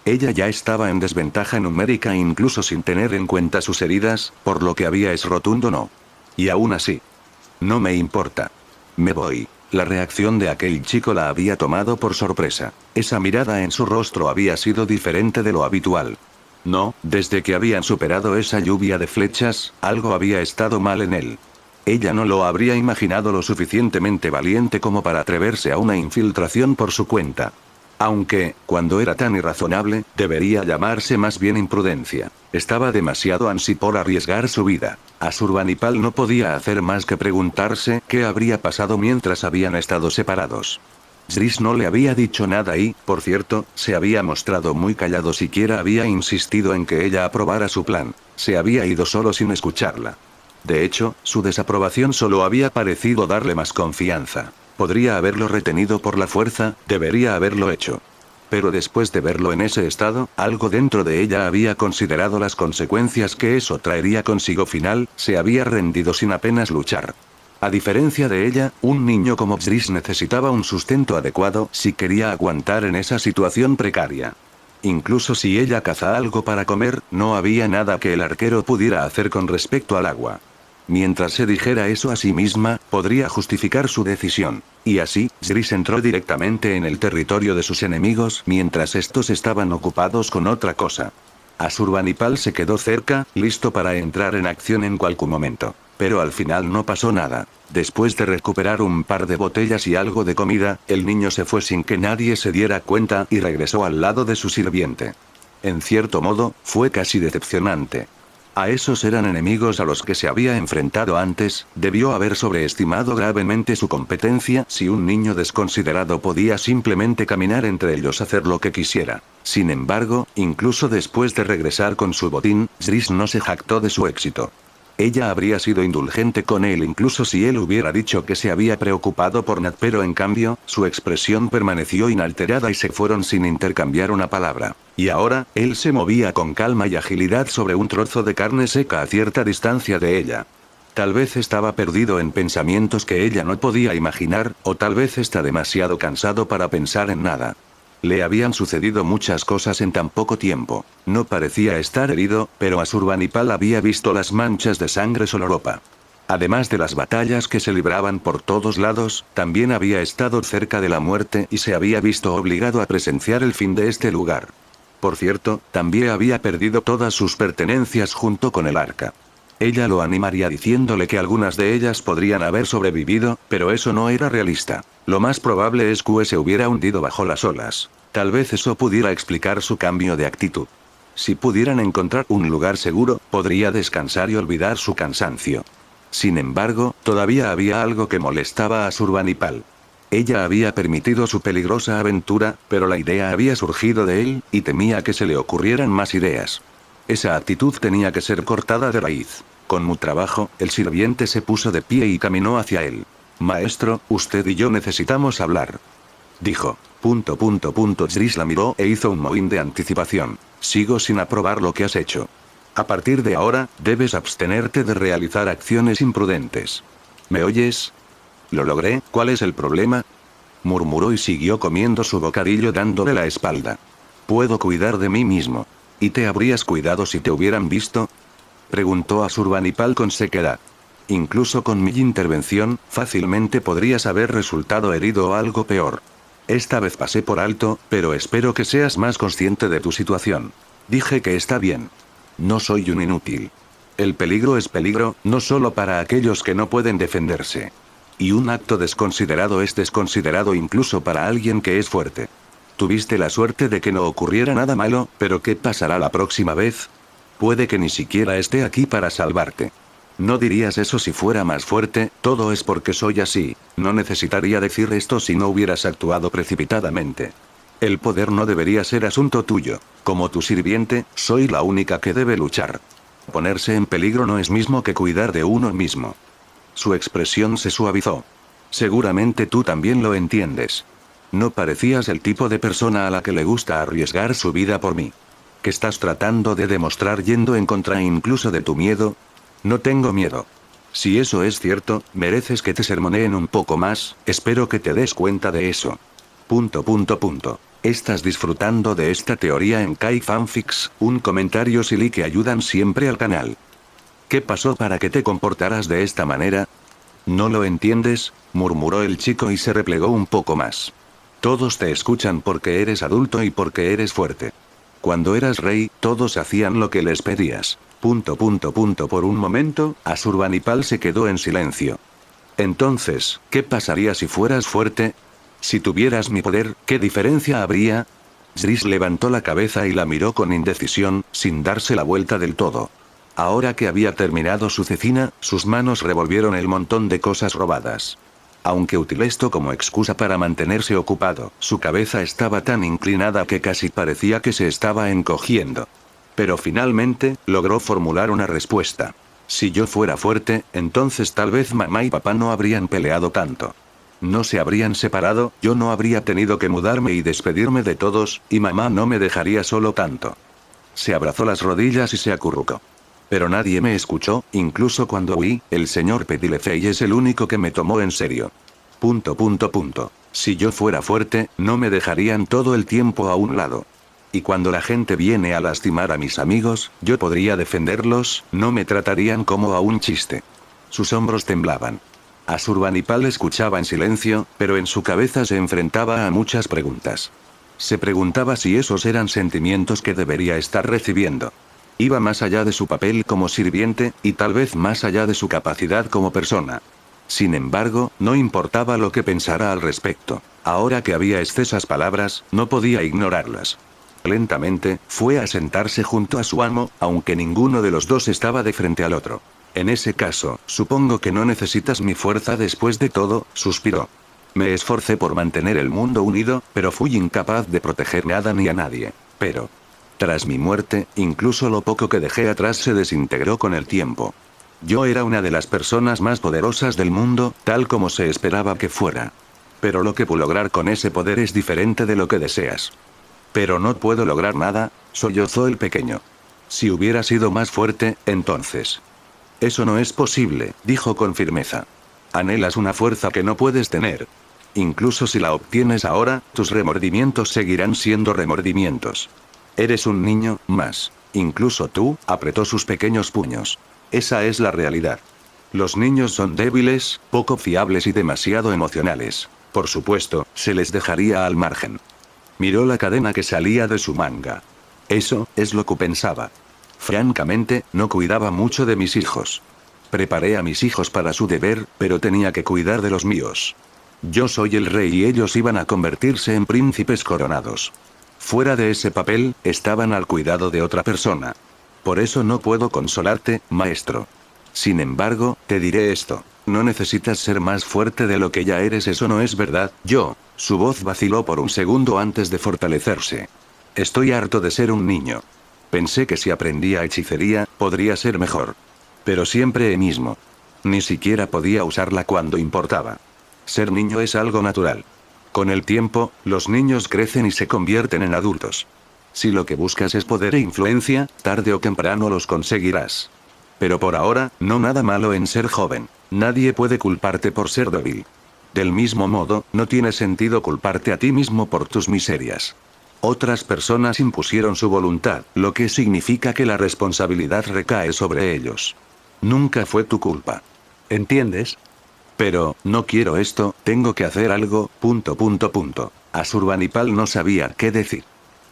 Ella ya estaba en desventaja numérica incluso sin tener en cuenta sus heridas, por lo que había es rotundo no. Y aún así. No me importa. Me voy. La reacción de aquel chico la había tomado por sorpresa. Esa mirada en su rostro había sido diferente de lo habitual. No, desde que habían superado esa lluvia de flechas, algo había estado mal en él. Ella no lo habría imaginado lo suficientemente valiente como para atreverse a una infiltración por su cuenta. Aunque, cuando era tan irrazonable, debería llamarse más bien imprudencia. Estaba demasiado ansi por arriesgar su vida. Asurbanipal no podía hacer más que preguntarse qué habría pasado mientras habían estado separados. Zris no le había dicho nada y, por cierto, se había mostrado muy callado, siquiera había insistido en que ella aprobara su plan. Se había ido solo sin escucharla. De hecho, su desaprobación solo había parecido darle más confianza. Podría haberlo retenido por la fuerza, debería haberlo hecho. Pero después de verlo en ese estado, algo dentro de ella había considerado las consecuencias que eso traería consigo. Se había rendido sin apenas luchar. A diferencia de ella, un niño como Zris necesitaba un sustento adecuado si quería aguantar en esa situación precaria. Incluso si ella caza algo para comer, no había nada que el arquero pudiera hacer con respecto al agua. Mientras se dijera eso a sí misma, podría justificar su decisión. Y así, Zris entró directamente en el territorio de sus enemigos mientras estos estaban ocupados con otra cosa. Asurbanipal se quedó cerca, listo para entrar en acción en cualquier momento. Pero al final no pasó nada. Después de recuperar un par de botellas y algo de comida, el niño se fue sin que nadie se diera cuenta y regresó al lado de su sirviente. En cierto modo, fue casi decepcionante. A esos eran enemigos a los que se había enfrentado antes, debió haber sobreestimado gravemente su competencia si un niño desconsiderado podía simplemente caminar entre ellos, hacer lo que quisiera. Sin embargo, incluso después de regresar con su botín, Zris no se jactó de su éxito. Ella habría sido indulgente con él incluso si él hubiera dicho que se había preocupado por Nat, pero en cambio, su expresión permaneció inalterada y se fueron sin intercambiar una palabra. Y ahora, él se movía con calma y agilidad sobre un trozo de carne seca a cierta distancia de ella. Tal vez estaba perdido en pensamientos que ella no podía imaginar, o tal vez está demasiado cansado para pensar en nada. Le habían sucedido muchas cosas en tan poco tiempo. No parecía estar herido, pero Asurbanipal había visto las manchas de sangre sobre ropa. Además de las batallas que se libraban por todos lados, también había estado cerca de la muerte y se había visto obligado a presenciar el fin de este lugar. Por cierto, también había perdido todas sus pertenencias junto con el arca. Ella lo animaría diciéndole que algunas de ellas podrían haber sobrevivido, pero eso no era realista. Lo más probable es que se hubiera hundido bajo las olas. Tal vez eso pudiera explicar su cambio de actitud. Si pudieran encontrar un lugar seguro, podría descansar y olvidar su cansancio. Sin embargo, todavía había algo que molestaba a Asurbanipal. Ella había permitido su peligrosa aventura, pero la idea había surgido de él, y temía que se le ocurrieran más ideas. Esa actitud tenía que ser cortada de raíz. Con mu trabajo, el sirviente se puso de pie y caminó hacia él. Maestro, usted y yo necesitamos hablar. Dijo. Zris la miró e hizo un mohín de anticipación. Sigo sin aprobar lo que has hecho. A partir de ahora, debes abstenerte de realizar acciones imprudentes. ¿Me oyes? Lo logré, ¿cuál es el problema? Murmuró y siguió comiendo su bocadillo dándole la espalda. Puedo cuidar de mí mismo. ¿Y te habrías cuidado si te hubieran visto? Preguntó Asurbanipal con sequedad. Incluso con mi intervención, fácilmente podrías haber resultado herido o algo peor. Esta vez pasé por alto, pero espero que seas más consciente de tu situación. Dije que está bien. No soy un inútil. El peligro es peligro, no solo para aquellos que no pueden defenderse. Y un acto desconsiderado es desconsiderado incluso para alguien que es fuerte. Tuviste la suerte de que no ocurriera nada malo, pero ¿qué pasará la próxima vez? Puede que ni siquiera esté aquí para salvarte. No dirías eso si fuera más fuerte, todo es porque soy así, no necesitaría decir esto si no hubieras actuado precipitadamente. El poder no debería ser asunto tuyo. Como tu sirviente, soy la única que debe luchar. Ponerse en peligro no es mismo que cuidar de uno mismo. Su expresión se suavizó. Seguramente tú también lo entiendes. No parecías el tipo de persona a la que le gusta arriesgar su vida por mí. ¿Qué estás tratando de demostrar yendo en contra incluso de tu miedo? No tengo miedo. Si eso es cierto, mereces que te sermoneen un poco más, espero que te des cuenta de eso. ... ¿Estás disfrutando de esta teoría en Kai Fanfics? Un comentario silly que ayudan siempre al canal. ¿Qué pasó para que te comportaras de esta manera? ¿No lo entiendes?, murmuró el chico y se replegó un poco más. Todos te escuchan porque eres adulto y porque eres fuerte. Cuando eras rey, todos hacían lo que les pedías. ... Por un momento, Asurbanipal se quedó en silencio. Entonces, ¿qué pasaría si fueras fuerte? Si tuvieras mi poder, ¿qué diferencia habría? Jris levantó la cabeza y la miró con indecisión, sin darse la vuelta del todo. Ahora que había terminado su cecina, sus manos revolvieron el montón de cosas robadas. Aunque utilizó esto como excusa para mantenerse ocupado, su cabeza estaba tan inclinada que casi parecía que se estaba encogiendo. Pero finalmente, logró formular una respuesta. Si yo fuera fuerte, entonces tal vez mamá y papá no habrían peleado tanto. No se habrían separado, yo no habría tenido que mudarme y despedirme de todos, y mamá no me dejaría solo tanto. Se abrazó las rodillas y se acurrucó. Pero nadie me escuchó, incluso cuando huí, el señor Pedilefei es el único que me tomó en serio. ... Si yo fuera fuerte, no me dejarían todo el tiempo a un lado. Y cuando la gente viene a lastimar a mis amigos, yo podría defenderlos, no me tratarían como a un chiste. Sus hombros temblaban. Asurbanipal escuchaba en silencio, pero en su cabeza se enfrentaba a muchas preguntas. Se preguntaba si esos eran sentimientos que debería estar recibiendo. Iba más allá de su papel como sirviente, y tal vez más allá de su capacidad como persona. Sin embargo, no importaba lo que pensara al respecto. Ahora que había excesas palabras, no podía ignorarlas. Lentamente, fue a sentarse junto a su amo, aunque ninguno de los dos estaba de frente al otro. En ese caso, supongo que no necesitas mi fuerza después de todo, suspiró. Me esforcé por mantener el mundo unido, pero fui incapaz de proteger nada ni a nadie. Pero... tras mi muerte, incluso lo poco que dejé atrás se desintegró con el tiempo. Yo era una de las personas más poderosas del mundo, tal como se esperaba que fuera. Pero lo que puedo lograr con ese poder es diferente de lo que deseas. Pero no puedo lograr nada, sollozó el pequeño. Si hubiera sido más fuerte, entonces. Eso no es posible, dijo con firmeza. Anhelas una fuerza que no puedes tener. Incluso si la obtienes ahora, tus remordimientos seguirán siendo remordimientos. Eres un niño, más. Incluso tú, apretó sus pequeños puños. Esa es la realidad. Los niños son débiles, poco fiables y demasiado emocionales. Por supuesto, se les dejaría al margen. Miró la cadena que salía de su manga. Eso, es lo que pensaba. Francamente, no cuidaba mucho de mis hijos. Preparé a mis hijos para su deber, pero tenía que cuidar de los míos. Yo soy el rey y ellos iban a convertirse en príncipes coronados. Fuera de ese papel, estaban al cuidado de otra persona. Por eso no puedo consolarte, maestro. Sin embargo, te diré esto. No necesitas ser más fuerte de lo que ya eres, eso no es verdad. Su voz vaciló por un segundo antes de fortalecerse. Estoy harto de ser un niño. Pensé que si aprendía hechicería, podría ser mejor. Pero siempre el mismo. Ni siquiera podía usarla cuando importaba. Ser niño es algo natural. Con el tiempo, los niños crecen y se convierten en adultos. Si lo que buscas es poder e influencia, tarde o temprano los conseguirás. Pero por ahora, no nada malo en ser joven. Nadie puede culparte por ser débil. Del mismo modo, no tiene sentido culparte a ti mismo por tus miserias. Otras personas impusieron su voluntad, lo que significa que la responsabilidad recae sobre ellos. Nunca fue tu culpa. ¿Entiendes? Pero, no quiero esto, tengo que hacer algo, ... Asurbanipal no sabía qué decir.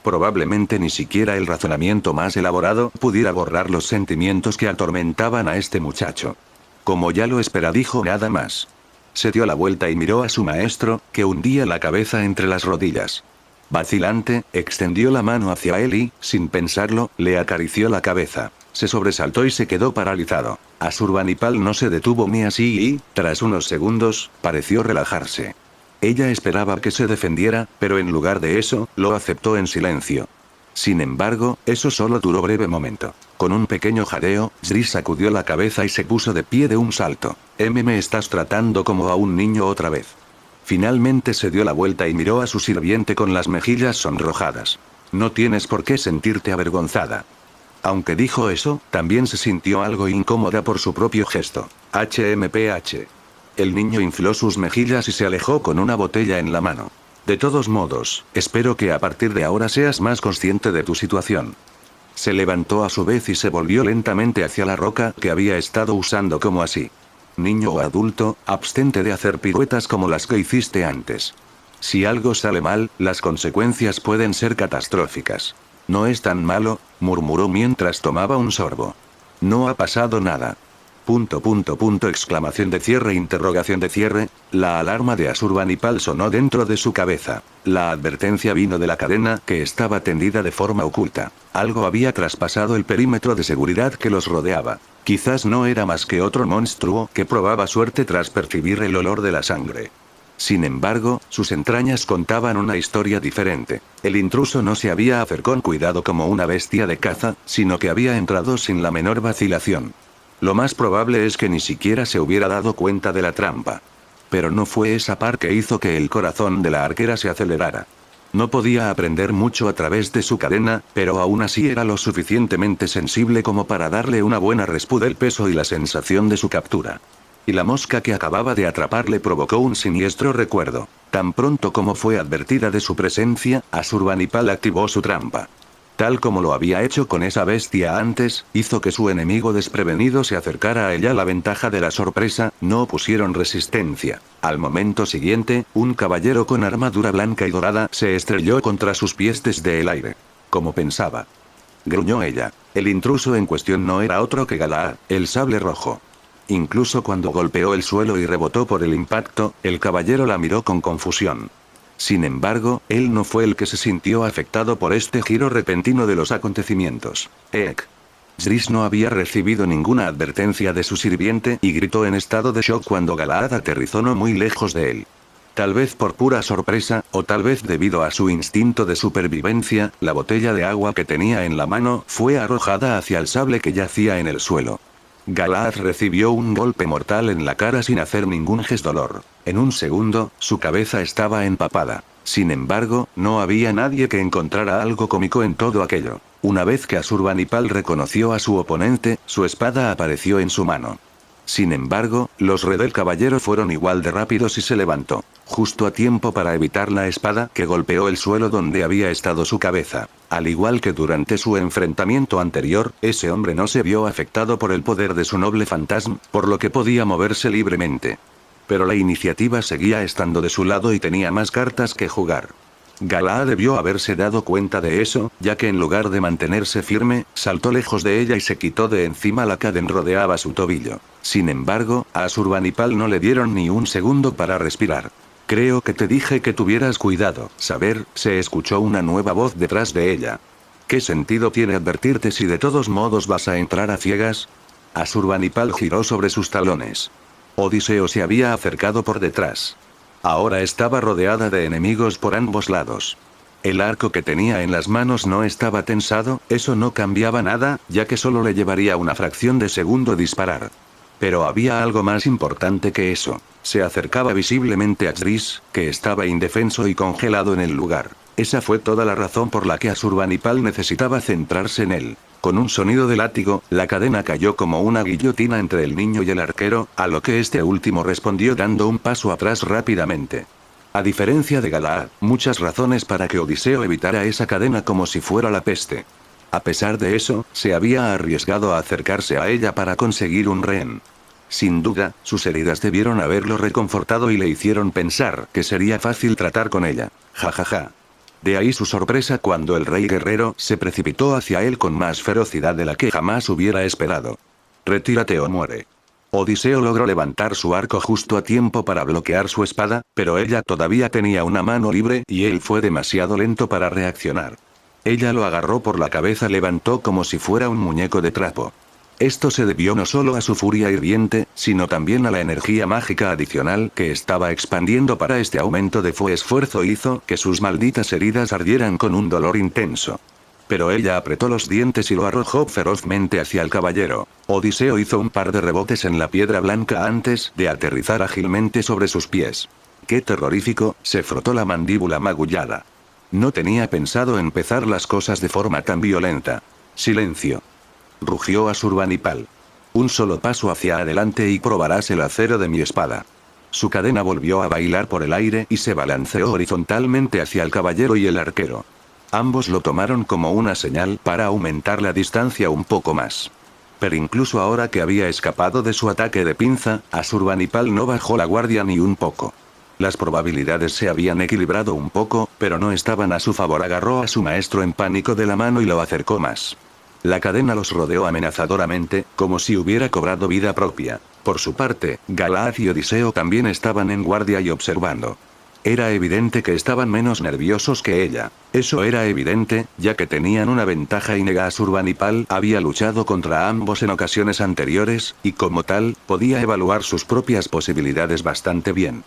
Probablemente ni siquiera el razonamiento más elaborado pudiera borrar los sentimientos que atormentaban a este muchacho. Como ya lo espera, dijo nada más. Se dio la vuelta y miró a su maestro, que hundía la cabeza entre las rodillas. Vacilante, extendió la mano hacia él y, sin pensarlo, le acarició la cabeza. Se sobresaltó y se quedó paralizado. Asurbanipal no se detuvo ni así y, tras unos segundos, pareció relajarse. Ella esperaba que se defendiera, pero en lugar de eso, lo aceptó en silencio. Sin embargo, eso solo duró breve momento. Con un pequeño jadeo, Sri sacudió la cabeza y se puso de pie de un salto. Me estás tratando como a un niño otra vez. Finalmente se dio la vuelta y miró a su sirviente con las mejillas sonrojadas. No tienes por qué sentirte avergonzada. Aunque dijo eso, también se sintió algo incómoda por su propio gesto. HMPH. El niño infló sus mejillas y se alejó con una botella en la mano. De todos modos, espero que a partir de ahora seas más consciente de tu situación. Se levantó a su vez y se volvió lentamente hacia la roca que había estado usando como así. Niño o adulto, abstente de hacer piruetas como las que hiciste antes. Si algo sale mal, las consecuencias pueden ser catastróficas. No es tan malo, murmuró mientras tomaba un sorbo. No ha pasado nada. ... exclamación de cierre, interrogación de cierre. La alarma de Asurbanipal sonó dentro de su cabeza. La advertencia vino de la cadena que estaba tendida de forma oculta. Algo había traspasado el perímetro de seguridad que los rodeaba. Quizás no era más que otro monstruo que probaba suerte tras percibir el olor de la sangre. Sin embargo, sus entrañas contaban una historia diferente. El intruso no se había acercado con cuidado como una bestia de caza, sino que había entrado sin la menor vacilación. Lo más probable es que ni siquiera se hubiera dado cuenta de la trampa. Pero no fue esa par que hizo que el corazón de la arquera se acelerara. No podía aprender mucho a través de su cadena, pero aún así era lo suficientemente sensible como para darle una buena respuesta del peso y la sensación de su captura. Y la mosca que acababa de atrapar le provocó un siniestro recuerdo. Tan pronto como fue advertida de su presencia, Asurbanipal activó su trampa. Tal como lo había hecho con esa bestia antes, hizo que su enemigo desprevenido se acercara a ella. La ventaja de la sorpresa, no opusieron resistencia. Al momento siguiente, un caballero con armadura blanca y dorada se estrelló contra sus pies desde el aire. Como pensaba. Gruñó ella. El intruso en cuestión no era otro que Galaad, el sable rojo. Incluso cuando golpeó el suelo y rebotó por el impacto, el caballero la miró con confusión. Sin embargo, él no fue el que se sintió afectado por este giro repentino de los acontecimientos. Sris no había recibido ninguna advertencia de su sirviente y gritó en estado de shock cuando Galaad aterrizó no muy lejos de él. Tal vez por pura sorpresa, o tal vez debido a su instinto de supervivencia, la botella de agua que tenía en la mano fue arrojada hacia el sable que yacía en el suelo. Galaad recibió un golpe mortal en la cara sin hacer ningún gesto de dolor. En un segundo, su cabeza estaba empapada. Sin embargo, no había nadie que encontrara algo cómico en todo aquello. Una vez que Asurbanipal reconoció a su oponente, su espada apareció en su mano. Sin embargo, los del caballero fueron igual de rápidos y se levantó, justo a tiempo para evitar la espada que golpeó el suelo donde había estado su cabeza. Al igual que durante su enfrentamiento anterior, ese hombre no se vio afectado por el poder de su noble fantasma, por lo que podía moverse libremente. Pero la iniciativa seguía estando de su lado y tenía más cartas que jugar. Galaad debió haberse dado cuenta de eso, ya que en lugar de mantenerse firme, saltó lejos de ella y se quitó de encima la cadena que rodeaba su tobillo. Sin embargo, a Asurbanipal no le dieron ni un segundo para respirar. Creo que te dije que tuvieras cuidado. Saber, se escuchó una nueva voz detrás de ella. ¿Qué sentido tiene advertirte si de todos modos vas a entrar a ciegas? Asurbanipal giró sobre sus talones. Odiseo se había acercado por detrás. Ahora estaba rodeada de enemigos por ambos lados. El arco que tenía en las manos no estaba tensado, eso no cambiaba nada, ya que solo le llevaría una fracción de segundo disparar. Pero había algo más importante que eso. Se acercaba visiblemente a Sris, que estaba indefenso y congelado en el lugar. Esa fue toda la razón por la que Asurbanipal necesitaba centrarse en él. Con un sonido de látigo, la cadena cayó como una guillotina entre el niño y el arquero, a lo que este último respondió dando un paso atrás rápidamente. A diferencia de Galaad, muchas razones para que Odiseo evitara esa cadena como si fuera la peste. A pesar de eso, se había arriesgado a acercarse a ella para conseguir un rehén. Sin duda, sus heridas debieron haberlo reconfortado y le hicieron pensar que sería fácil tratar con ella. Jajaja. De ahí su sorpresa cuando el rey guerrero se precipitó hacia él con más ferocidad de la que jamás hubiera esperado. Retírate o muere. Odiseo logró levantar su arco justo a tiempo para bloquear su espada, pero ella todavía tenía una mano libre y él fue demasiado lento para reaccionar. Ella lo agarró por la cabeza, levantó como si fuera un muñeco de trapo. Esto se debió no solo a su furia hirviente, sino también a la energía mágica adicional que estaba expandiendo para este aumento de esfuerzo hizo que sus malditas heridas ardieran con un dolor intenso. Pero ella apretó los dientes y lo arrojó ferozmente hacia el caballero. Odiseo hizo un par de rebotes en la piedra blanca antes de aterrizar ágilmente sobre sus pies. ¡Qué terrorífico! Se frotó la mandíbula magullada. No tenía pensado empezar las cosas de forma tan violenta. Silencio. Rugió Asurbanipal. Un solo paso hacia adelante y probarás el acero de mi espada. Su cadena volvió a bailar por el aire y se balanceó horizontalmente hacia el caballero y el arquero. Ambos lo tomaron como una señal para aumentar la distancia un poco más. Pero incluso ahora que había escapado de su ataque de pinza, Asurbanipal no bajó la guardia ni un poco. Las probabilidades se habían equilibrado un poco, pero no estaban a su favor. Agarró a su maestro en pánico de la mano y lo acercó más. La cadena los rodeó amenazadoramente, como si hubiera cobrado vida propia. Por su parte, Galaad y Odiseo también estaban en guardia y observando. Era evidente que estaban menos nerviosos que ella. Eso era evidente, ya que tenían una ventaja innega. Asurbanipal había luchado contra ambos en ocasiones anteriores, y como tal, podía evaluar sus propias posibilidades bastante bien.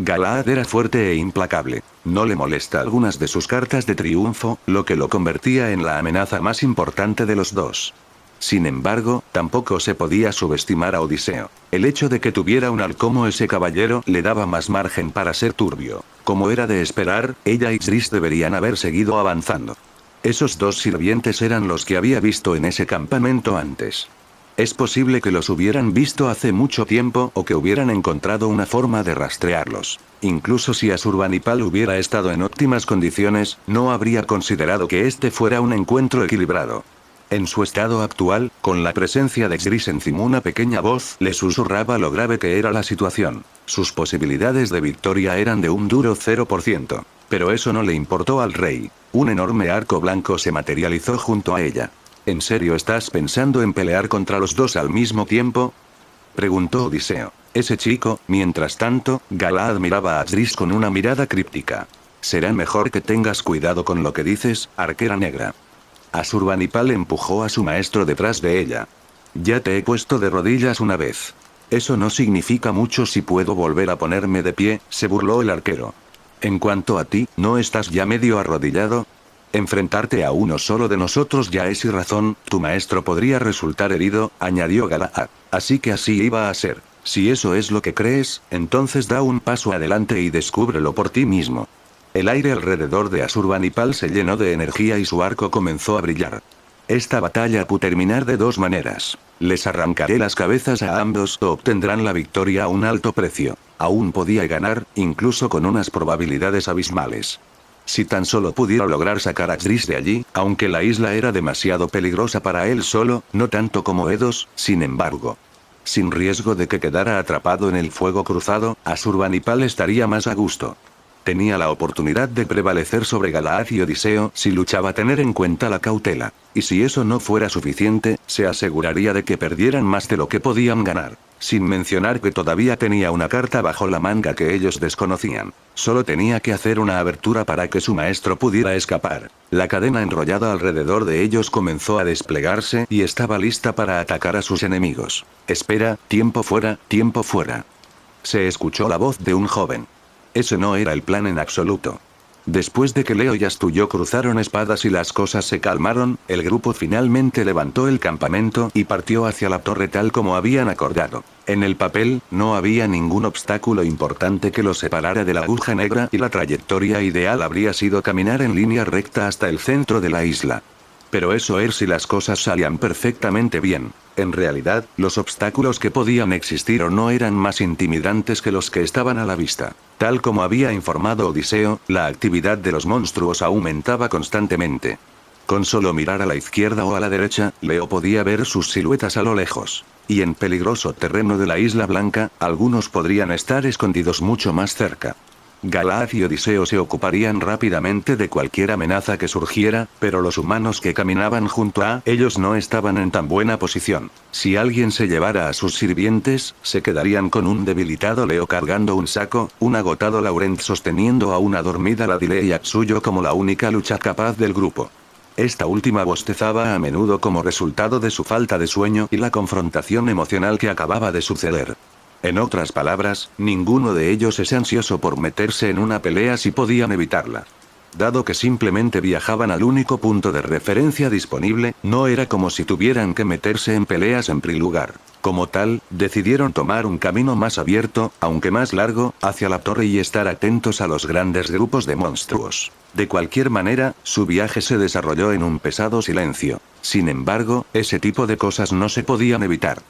Galaad era fuerte e implacable. No le molesta algunas de sus cartas de triunfo, lo que lo convertía en la amenaza más importante de los dos. Sin embargo, tampoco se podía subestimar a Odiseo. El hecho de que tuviera un al como ese caballero le daba más margen para ser turbio. Como era de esperar, ella y Xris deberían haber seguido avanzando. Esos dos sirvientes eran los que había visto en ese campamento antes. Es posible que los hubieran visto hace mucho tiempo o que hubieran encontrado una forma de rastrearlos. Incluso si Asurbanipal hubiera estado en óptimas condiciones, no habría considerado que este fuera un encuentro equilibrado. En su estado actual, con la presencia de Xris encima, una pequeña voz le susurraba lo grave que era la situación. Sus posibilidades de victoria eran de un duro 0%. Pero eso no le importó al rey. Un enorme arco blanco se materializó junto a ella. ¿En serio estás pensando en pelear contra los dos al mismo tiempo?, preguntó Odiseo. Ese chico, mientras tanto, Galaad miraba a Xris con una mirada críptica. Será mejor que tengas cuidado con lo que dices, arquera negra. Asurbanipal empujó a su maestro detrás de ella. Ya te he puesto de rodillas una vez. Eso no significa mucho si puedo volver a ponerme de pie, se burló el arquero. En cuanto a ti, ¿no estás ya medio arrodillado? Enfrentarte a uno solo de nosotros ya es irrazón, tu maestro podría resultar herido, añadió Galaad. Así que así iba a ser. Si eso es lo que crees, entonces da un paso adelante y descúbrelo por ti mismo. El aire alrededor de Asurbanipal se llenó de energía y su arco comenzó a brillar. Esta batalla puede terminar de dos maneras. Les arrancaré las cabezas a ambos o obtendrán la victoria a un alto precio. Aún podía ganar, incluso con unas probabilidades abismales. Si tan solo pudiera lograr sacar a Xris de allí, aunque la isla era demasiado peligrosa para él solo, no tanto como Edos, sin embargo. Sin riesgo de que quedara atrapado en el fuego cruzado, Asurbanipal estaría más a gusto. Tenía la oportunidad de prevalecer sobre Galaad y Odiseo si luchaba, tener en cuenta la cautela. Y si eso no fuera suficiente, se aseguraría de que perdieran más de lo que podían ganar. Sin mencionar que todavía tenía una carta bajo la manga que ellos desconocían. Solo tenía que hacer una abertura para que su maestro pudiera escapar. La cadena enrollada alrededor de ellos comenzó a desplegarse y estaba lista para atacar a sus enemigos. Espera, tiempo fuera, tiempo fuera. Se escuchó la voz de un joven. Ese no era el plan en absoluto. Después de que Leo y Astuyo cruzaron espadas y las cosas se calmaron, el grupo finalmente levantó el campamento y partió hacia la torre tal como habían acordado. En el papel, no había ningún obstáculo importante que los separara de la aguja negra y la trayectoria ideal habría sido caminar en línea recta hasta el centro de la isla. Pero eso es si las cosas salían perfectamente bien. En realidad, los obstáculos que podían existir o no eran más intimidantes que los que estaban a la vista. Tal como había informado Odiseo, la actividad de los monstruos aumentaba constantemente. Con solo mirar a la izquierda o a la derecha, Leo podía ver sus siluetas a lo lejos. Y en peligroso terreno de la Isla Blanca, algunos podrían estar escondidos mucho más cerca. Galaad y Odiseo se ocuparían rápidamente de cualquier amenaza que surgiera, pero los humanos que caminaban junto a ellos no estaban en tan buena posición. Si alguien se llevara a sus sirvientes, se quedarían con un debilitado Leo cargando un saco, un agotado Laurent sosteniendo a una dormida Ladile y Atsuyo como la única lucha capaz del grupo. Esta última bostezaba a menudo como resultado de su falta de sueño y la confrontación emocional que acababa de suceder. En otras palabras, ninguno de ellos es ansioso por meterse en una pelea si podían evitarla. Dado que simplemente viajaban al único punto de referencia disponible, no era como si tuvieran que meterse en peleas en primer lugar. Como tal, decidieron tomar un camino más abierto, aunque más largo, hacia la torre y estar atentos a los grandes grupos de monstruos. De cualquier manera, su viaje se desarrolló en un pesado silencio. Sin embargo, ese tipo de cosas no se podían evitar.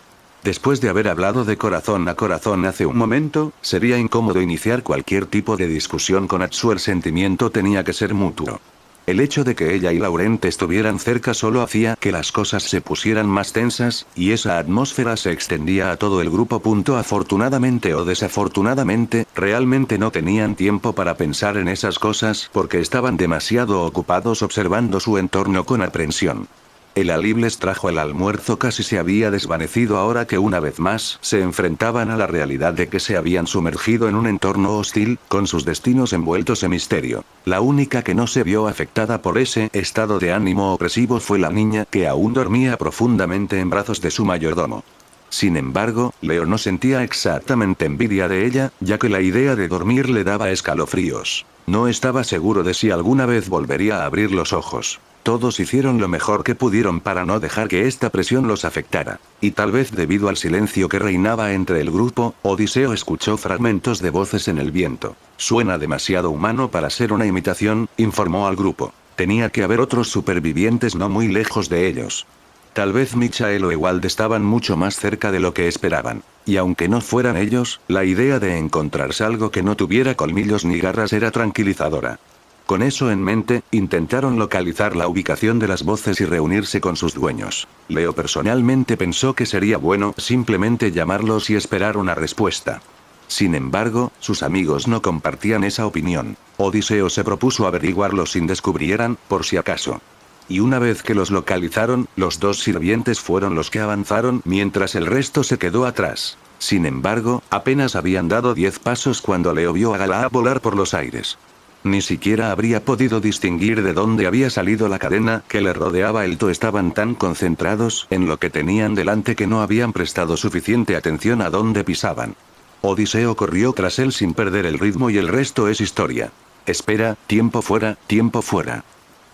Después de haber hablado de corazón a corazón hace un momento, sería incómodo iniciar cualquier tipo de discusión con Atsu. El sentimiento tenía que ser mutuo. El hecho de que ella y Laurent estuvieran cerca solo hacía que las cosas se pusieran más tensas, y esa atmósfera se extendía a todo el grupo. Afortunadamente o desafortunadamente, realmente no tenían tiempo para pensar en esas cosas porque estaban demasiado ocupados observando su entorno con aprensión. El alib les trajo el almuerzo casi se había desvanecido ahora que una vez más se enfrentaban a la realidad de que se habían sumergido en un entorno hostil, con sus destinos envueltos en misterio. La única que no se vio afectada por ese estado de ánimo opresivo fue la niña que aún dormía profundamente en brazos de su mayordomo. Sin embargo, Leo no sentía exactamente envidia de ella, ya que la idea de dormir le daba escalofríos. No estaba seguro de si alguna vez volvería a abrir los ojos. Todos hicieron lo mejor que pudieron para no dejar que esta presión los afectara. Y tal vez debido al silencio que reinaba entre el grupo, Odiseo escuchó fragmentos de voces en el viento. Suena demasiado humano para ser una imitación, informó al grupo. Tenía que haber otros supervivientes no muy lejos de ellos. Tal vez Michael o Ewald estaban mucho más cerca de lo que esperaban. Y aunque no fueran ellos, la idea de encontrarse algo que no tuviera colmillos ni garras era tranquilizadora. Con eso en mente, intentaron localizar la ubicación de las voces y reunirse con sus dueños. Leo personalmente pensó que sería bueno simplemente llamarlos y esperar una respuesta. Sin embargo, sus amigos no compartían esa opinión. Odiseo se propuso averiguarlo sin descubrieran, por si acaso. Y una vez que los localizaron, los dos sirvientes fueron los que avanzaron mientras el resto se quedó atrás. Sin embargo, apenas habían dado 10 pasos cuando Leo vio a Galaad volar por los aires. Ni siquiera habría podido distinguir de dónde había salido la cadena que le rodeaba el to. Estaban tan concentrados en lo que tenían delante que no habían prestado suficiente atención a dónde pisaban. Odiseo corrió tras él sin perder el ritmo y el resto es historia. Espera, tiempo fuera, tiempo fuera.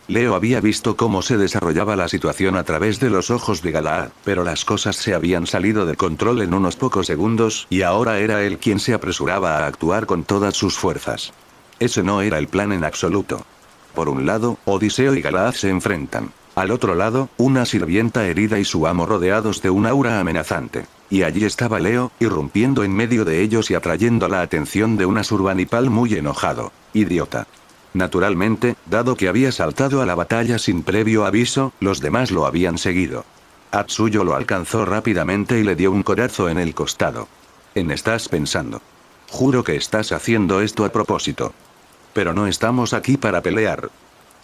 Leo había visto cómo se desarrollaba la situación a través de los ojos de Galaad, pero las cosas se habían salido de control en unos pocos segundos, y ahora era él quien se apresuraba a actuar con todas sus fuerzas. Ese no era el plan en absoluto. Por un lado, Odiseo y Galaad se enfrentan. Al otro lado, una sirvienta herida y su amo rodeados de un aura amenazante. Y allí estaba Leo, irrumpiendo en medio de ellos y atrayendo la atención de un Asurbanipal muy enojado. Idiota. Naturalmente, dado que había saltado a la batalla sin previo aviso, los demás lo habían seguido. Atsuyo lo alcanzó rápidamente y le dio un codazo en el costado. ¿En estás pensando? Juro que estás haciendo esto a propósito. Pero no estamos aquí para pelear.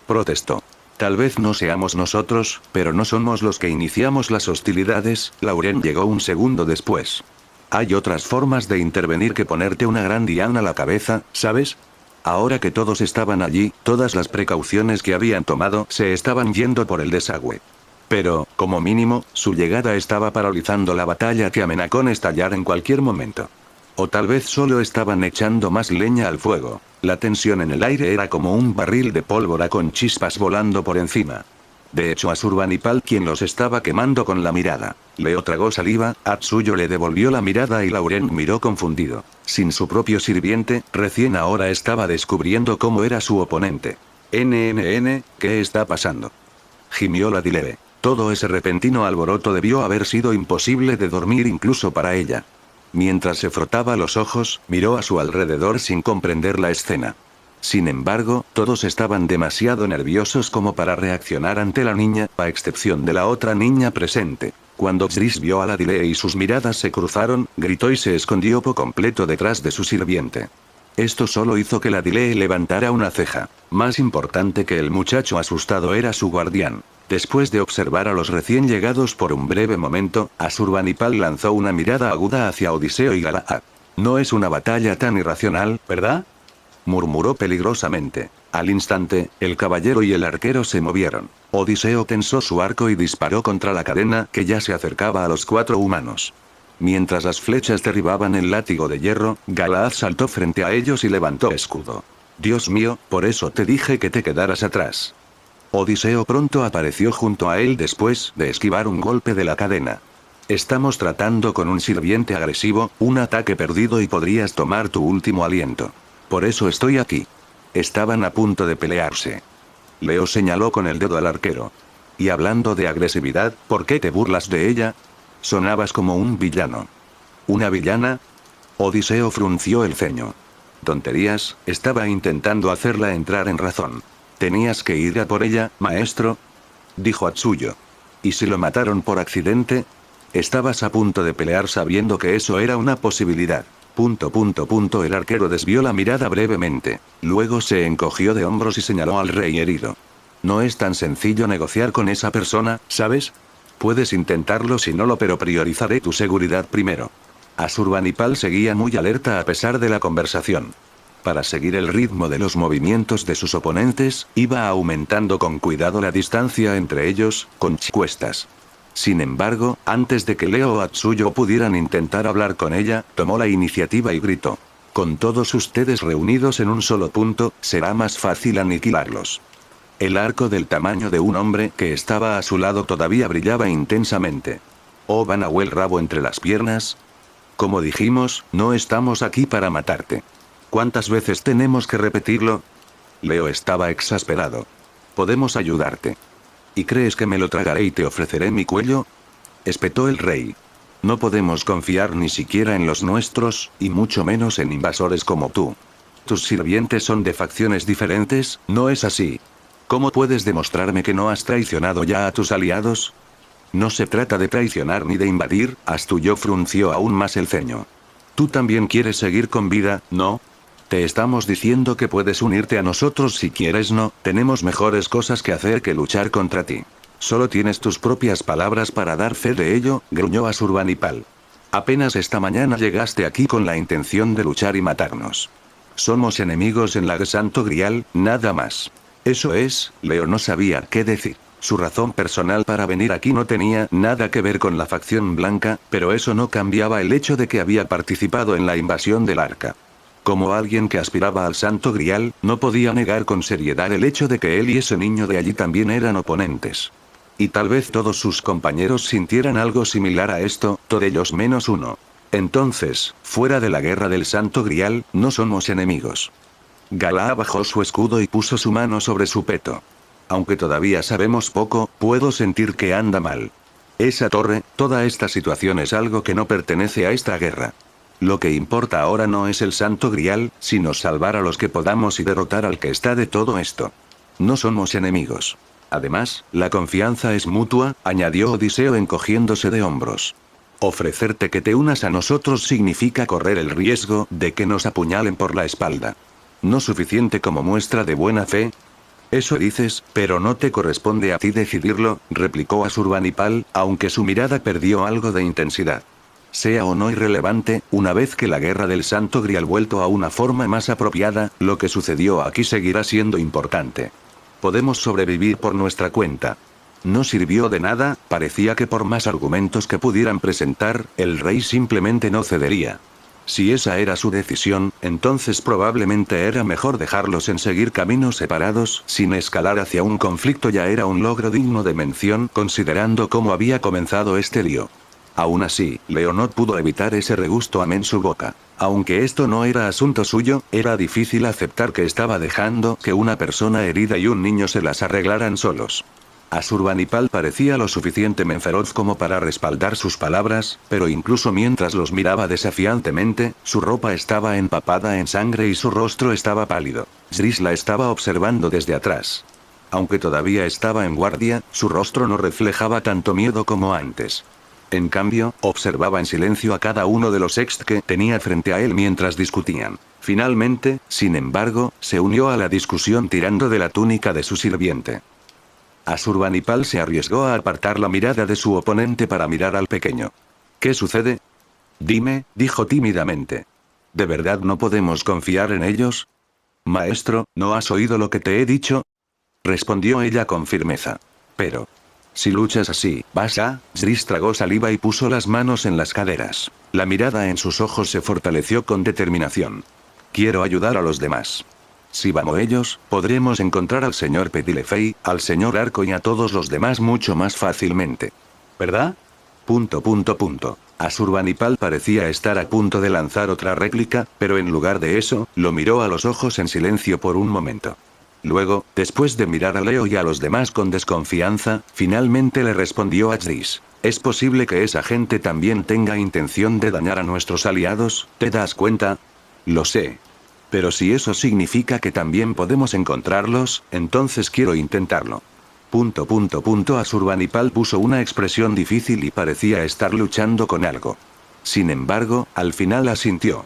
Protestó. Tal vez no seamos nosotros, pero no somos los que iniciamos las hostilidades. Laurent llegó un segundo después. Hay otras formas de intervenir que ponerte una gran diana a la cabeza, ¿sabes? Ahora que todos estaban allí, todas las precauciones que habían tomado se estaban yendo por el desagüe. Pero, como mínimo, su llegada estaba paralizando la batalla que amenazó con estallar en cualquier momento. O tal vez solo estaban echando más leña al fuego. La tensión en el aire era como un barril de pólvora con chispas volando por encima. De hecho, Asurbanipal quien los estaba quemando con la mirada. Leo tragó saliva, Atsuyo le devolvió la mirada y Lauren miró confundido. Sin su propio sirviente, recién ahora estaba descubriendo cómo era su oponente. ¿Qué está pasando? Gimió la Dileve. Todo ese repentino alboroto debió haber sido imposible de dormir incluso para ella. Mientras se frotaba los ojos, miró a su alrededor sin comprender la escena. Sin embargo, todos estaban demasiado nerviosos como para reaccionar ante la niña, a excepción de la otra niña presente. Cuando Xris vio a la Dile y sus miradas se cruzaron, gritó y se escondió por completo detrás de su sirviente. Esto solo hizo que la Dile levantara una ceja. Más importante que el muchacho asustado era su guardián. Después de observar a los recién llegados por un breve momento, Asurbanipal lanzó una mirada aguda hacia Odiseo y Galaad. No es una batalla tan irracional, ¿verdad?, murmuró peligrosamente. Al instante, el caballero y el arquero se movieron. Odiseo tensó su arco y disparó contra la cadena que ya se acercaba a los 4 humanos. Mientras las flechas derribaban el látigo de hierro, Galaad saltó frente a ellos y levantó escudo. Dios mío, por eso te dije que te quedaras atrás. Odiseo pronto apareció junto a él después de esquivar un golpe de la cadena. Estamos tratando con un sirviente agresivo, un ataque perdido y podrías tomar tu último aliento. Por eso estoy aquí. Estaban a punto de pelearse. Leo señaló con el dedo al arquero. Y hablando de agresividad, ¿por qué te burlas de ella? Sonabas como un villano. ¿Una villana? Odiseo frunció el ceño. Tonterías, estaba intentando hacerla entrar en razón. ¿Tenías que ir a por ella, maestro?, dijo Atsuyo. ¿Y si lo mataron por accidente? Estabas a punto de pelear sabiendo que eso era una posibilidad. El arquero desvió la mirada brevemente. Luego se encogió de hombros y señaló al rey herido. No es tan sencillo negociar con esa persona, ¿sabes? Puedes intentarlo si no pero priorizaré tu seguridad primero. Asurbanipal seguía muy alerta a pesar de la conversación. Para seguir el ritmo de los movimientos de sus oponentes, iba aumentando con cuidado la distancia entre ellos, con cuestas. Sin embargo, antes de que Leo o Atsuyo pudieran intentar hablar con ella, tomó la iniciativa y gritó. Con todos ustedes reunidos en un solo punto, será más fácil aniquilarlos. El arco del tamaño de un hombre que estaba a su lado todavía brillaba intensamente. ¿O van a el rabo entre las piernas? Como dijimos, no estamos aquí para matarte. ¿Cuántas veces tenemos que repetirlo? Leo estaba exasperado. Podemos ayudarte. ¿Y crees que me lo tragaré y te ofreceré mi cuello? Espetó el rey. No podemos confiar ni siquiera en los nuestros, y mucho menos en invasores como tú. Tus sirvientes son de facciones diferentes, ¿no es así? ¿Cómo puedes demostrarme que no has traicionado ya a tus aliados? No se trata de traicionar ni de invadir, Atsuyo frunció aún más el ceño. Tú también quieres seguir con vida, ¿no? Te estamos diciendo que puedes unirte a nosotros si quieres, no, tenemos mejores cosas que hacer que luchar contra ti. Solo tienes tus propias palabras para dar fe de ello, gruñó Asurbanipal. Apenas esta mañana llegaste aquí con la intención de luchar y matarnos. Somos enemigos en la Santo Grial, nada más. Eso es, Leo no sabía qué decir. Su razón personal para venir aquí no tenía nada que ver con la facción blanca, pero eso no cambiaba el hecho de que había participado en la invasión del Arca. Como alguien que aspiraba al Santo Grial, no podía negar con seriedad el hecho de que él y ese niño de allí también eran oponentes. Y tal vez todos sus compañeros sintieran algo similar a esto, todos ellos menos uno. Entonces, fuera de la guerra del Santo Grial, no somos enemigos. Galaad bajó su escudo y puso su mano sobre su peto. Aunque todavía sabemos poco, puedo sentir que anda mal. Esa torre, toda esta situación es algo que no pertenece a esta guerra. Lo que importa ahora no es el Santo Grial, sino salvar a los que podamos y derrotar al que está de todo esto. No somos enemigos. Además, la confianza es mutua, añadió Odiseo encogiéndose de hombros. Ofrecerte que te unas a nosotros significa correr el riesgo de que nos apuñalen por la espalda. ¿No suficiente como muestra de buena fe? Eso dices, pero no te corresponde a ti decidirlo, replicó Asurbanipal, aunque su mirada perdió algo de intensidad. Sea o no irrelevante, una vez que la guerra del Santo Grial vuelto a una forma más apropiada, lo que sucedió aquí seguirá siendo importante. Podemos sobrevivir por nuestra cuenta. No sirvió de nada, parecía que por más argumentos que pudieran presentar, el rey simplemente no cedería. Si esa era su decisión, entonces probablemente era mejor dejarlos en seguir caminos separados, sin escalar hacia un conflicto. Ya era un logro digno de mención, considerando cómo había comenzado este lío. Aún así, Leo no pudo evitar ese regusto en su boca. Aunque esto no era asunto suyo, era difícil aceptar que estaba dejando que una persona herida y un niño se las arreglaran solos. Asurbanipal parecía lo suficientemente feroz como para respaldar sus palabras, pero incluso mientras los miraba desafiantemente, su ropa estaba empapada en sangre y su rostro estaba pálido. Zris la estaba observando desde atrás. Aunque todavía estaba en guardia, su rostro no reflejaba tanto miedo como antes. En cambio, observaba en silencio a cada uno de los ex que tenía frente a él mientras discutían. Finalmente, sin embargo, se unió a la discusión tirando de la túnica de su sirviente. Asurbanipal se arriesgó a apartar la mirada de su oponente para mirar al pequeño. ¿Qué sucede? Dime, dijo tímidamente. ¿De verdad no podemos confiar en ellos? Maestro, ¿no has oído lo que te he dicho? Respondió ella con firmeza. Pero... si luchas así, vas a... Zris tragó saliva y puso las manos en las caderas. La mirada en sus ojos se fortaleció con determinación. Quiero ayudar a los demás. Si vamos ellos, podremos encontrar al señor Petilefei, al señor Arco y a todos los demás mucho más fácilmente. ¿Verdad? Asurbanipal parecía estar a punto de lanzar otra réplica, pero en lugar de eso, lo miró a los ojos en silencio por un momento. Luego, después de mirar a Leo y a los demás con desconfianza, finalmente le respondió a Zris. ¿Es posible que esa gente también tenga intención de dañar a nuestros aliados? ¿Te das cuenta? Lo sé. Pero si eso significa que también podemos encontrarlos, entonces quiero intentarlo. Asurbanipal puso una expresión difícil y parecía estar luchando con algo. Sin embargo, al final asintió.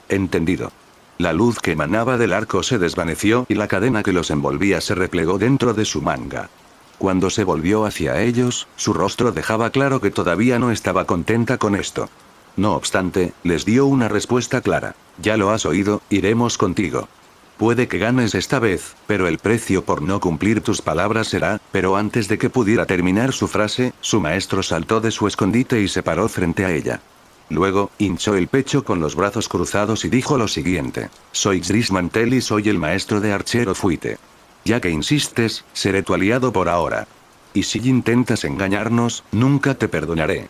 Entendido. La luz que emanaba del arco se desvaneció y la cadena que los envolvía se replegó dentro de su manga. Cuando se volvió hacia ellos, su rostro dejaba claro que todavía no estaba contenta con esto. No obstante, les dio una respuesta clara. Ya lo has oído, iremos contigo. Puede que ganes esta vez, pero el precio por no cumplir tus palabras será... Pero antes de que pudiera terminar su frase, su maestro saltó de su escondite y se paró frente a ella. Luego, hinchó el pecho con los brazos cruzados y dijo lo siguiente. Soy Zris Mantel y soy el maestro de Archero Fuite. Ya que insistes, seré tu aliado por ahora. Y si intentas engañarnos, nunca te perdonaré.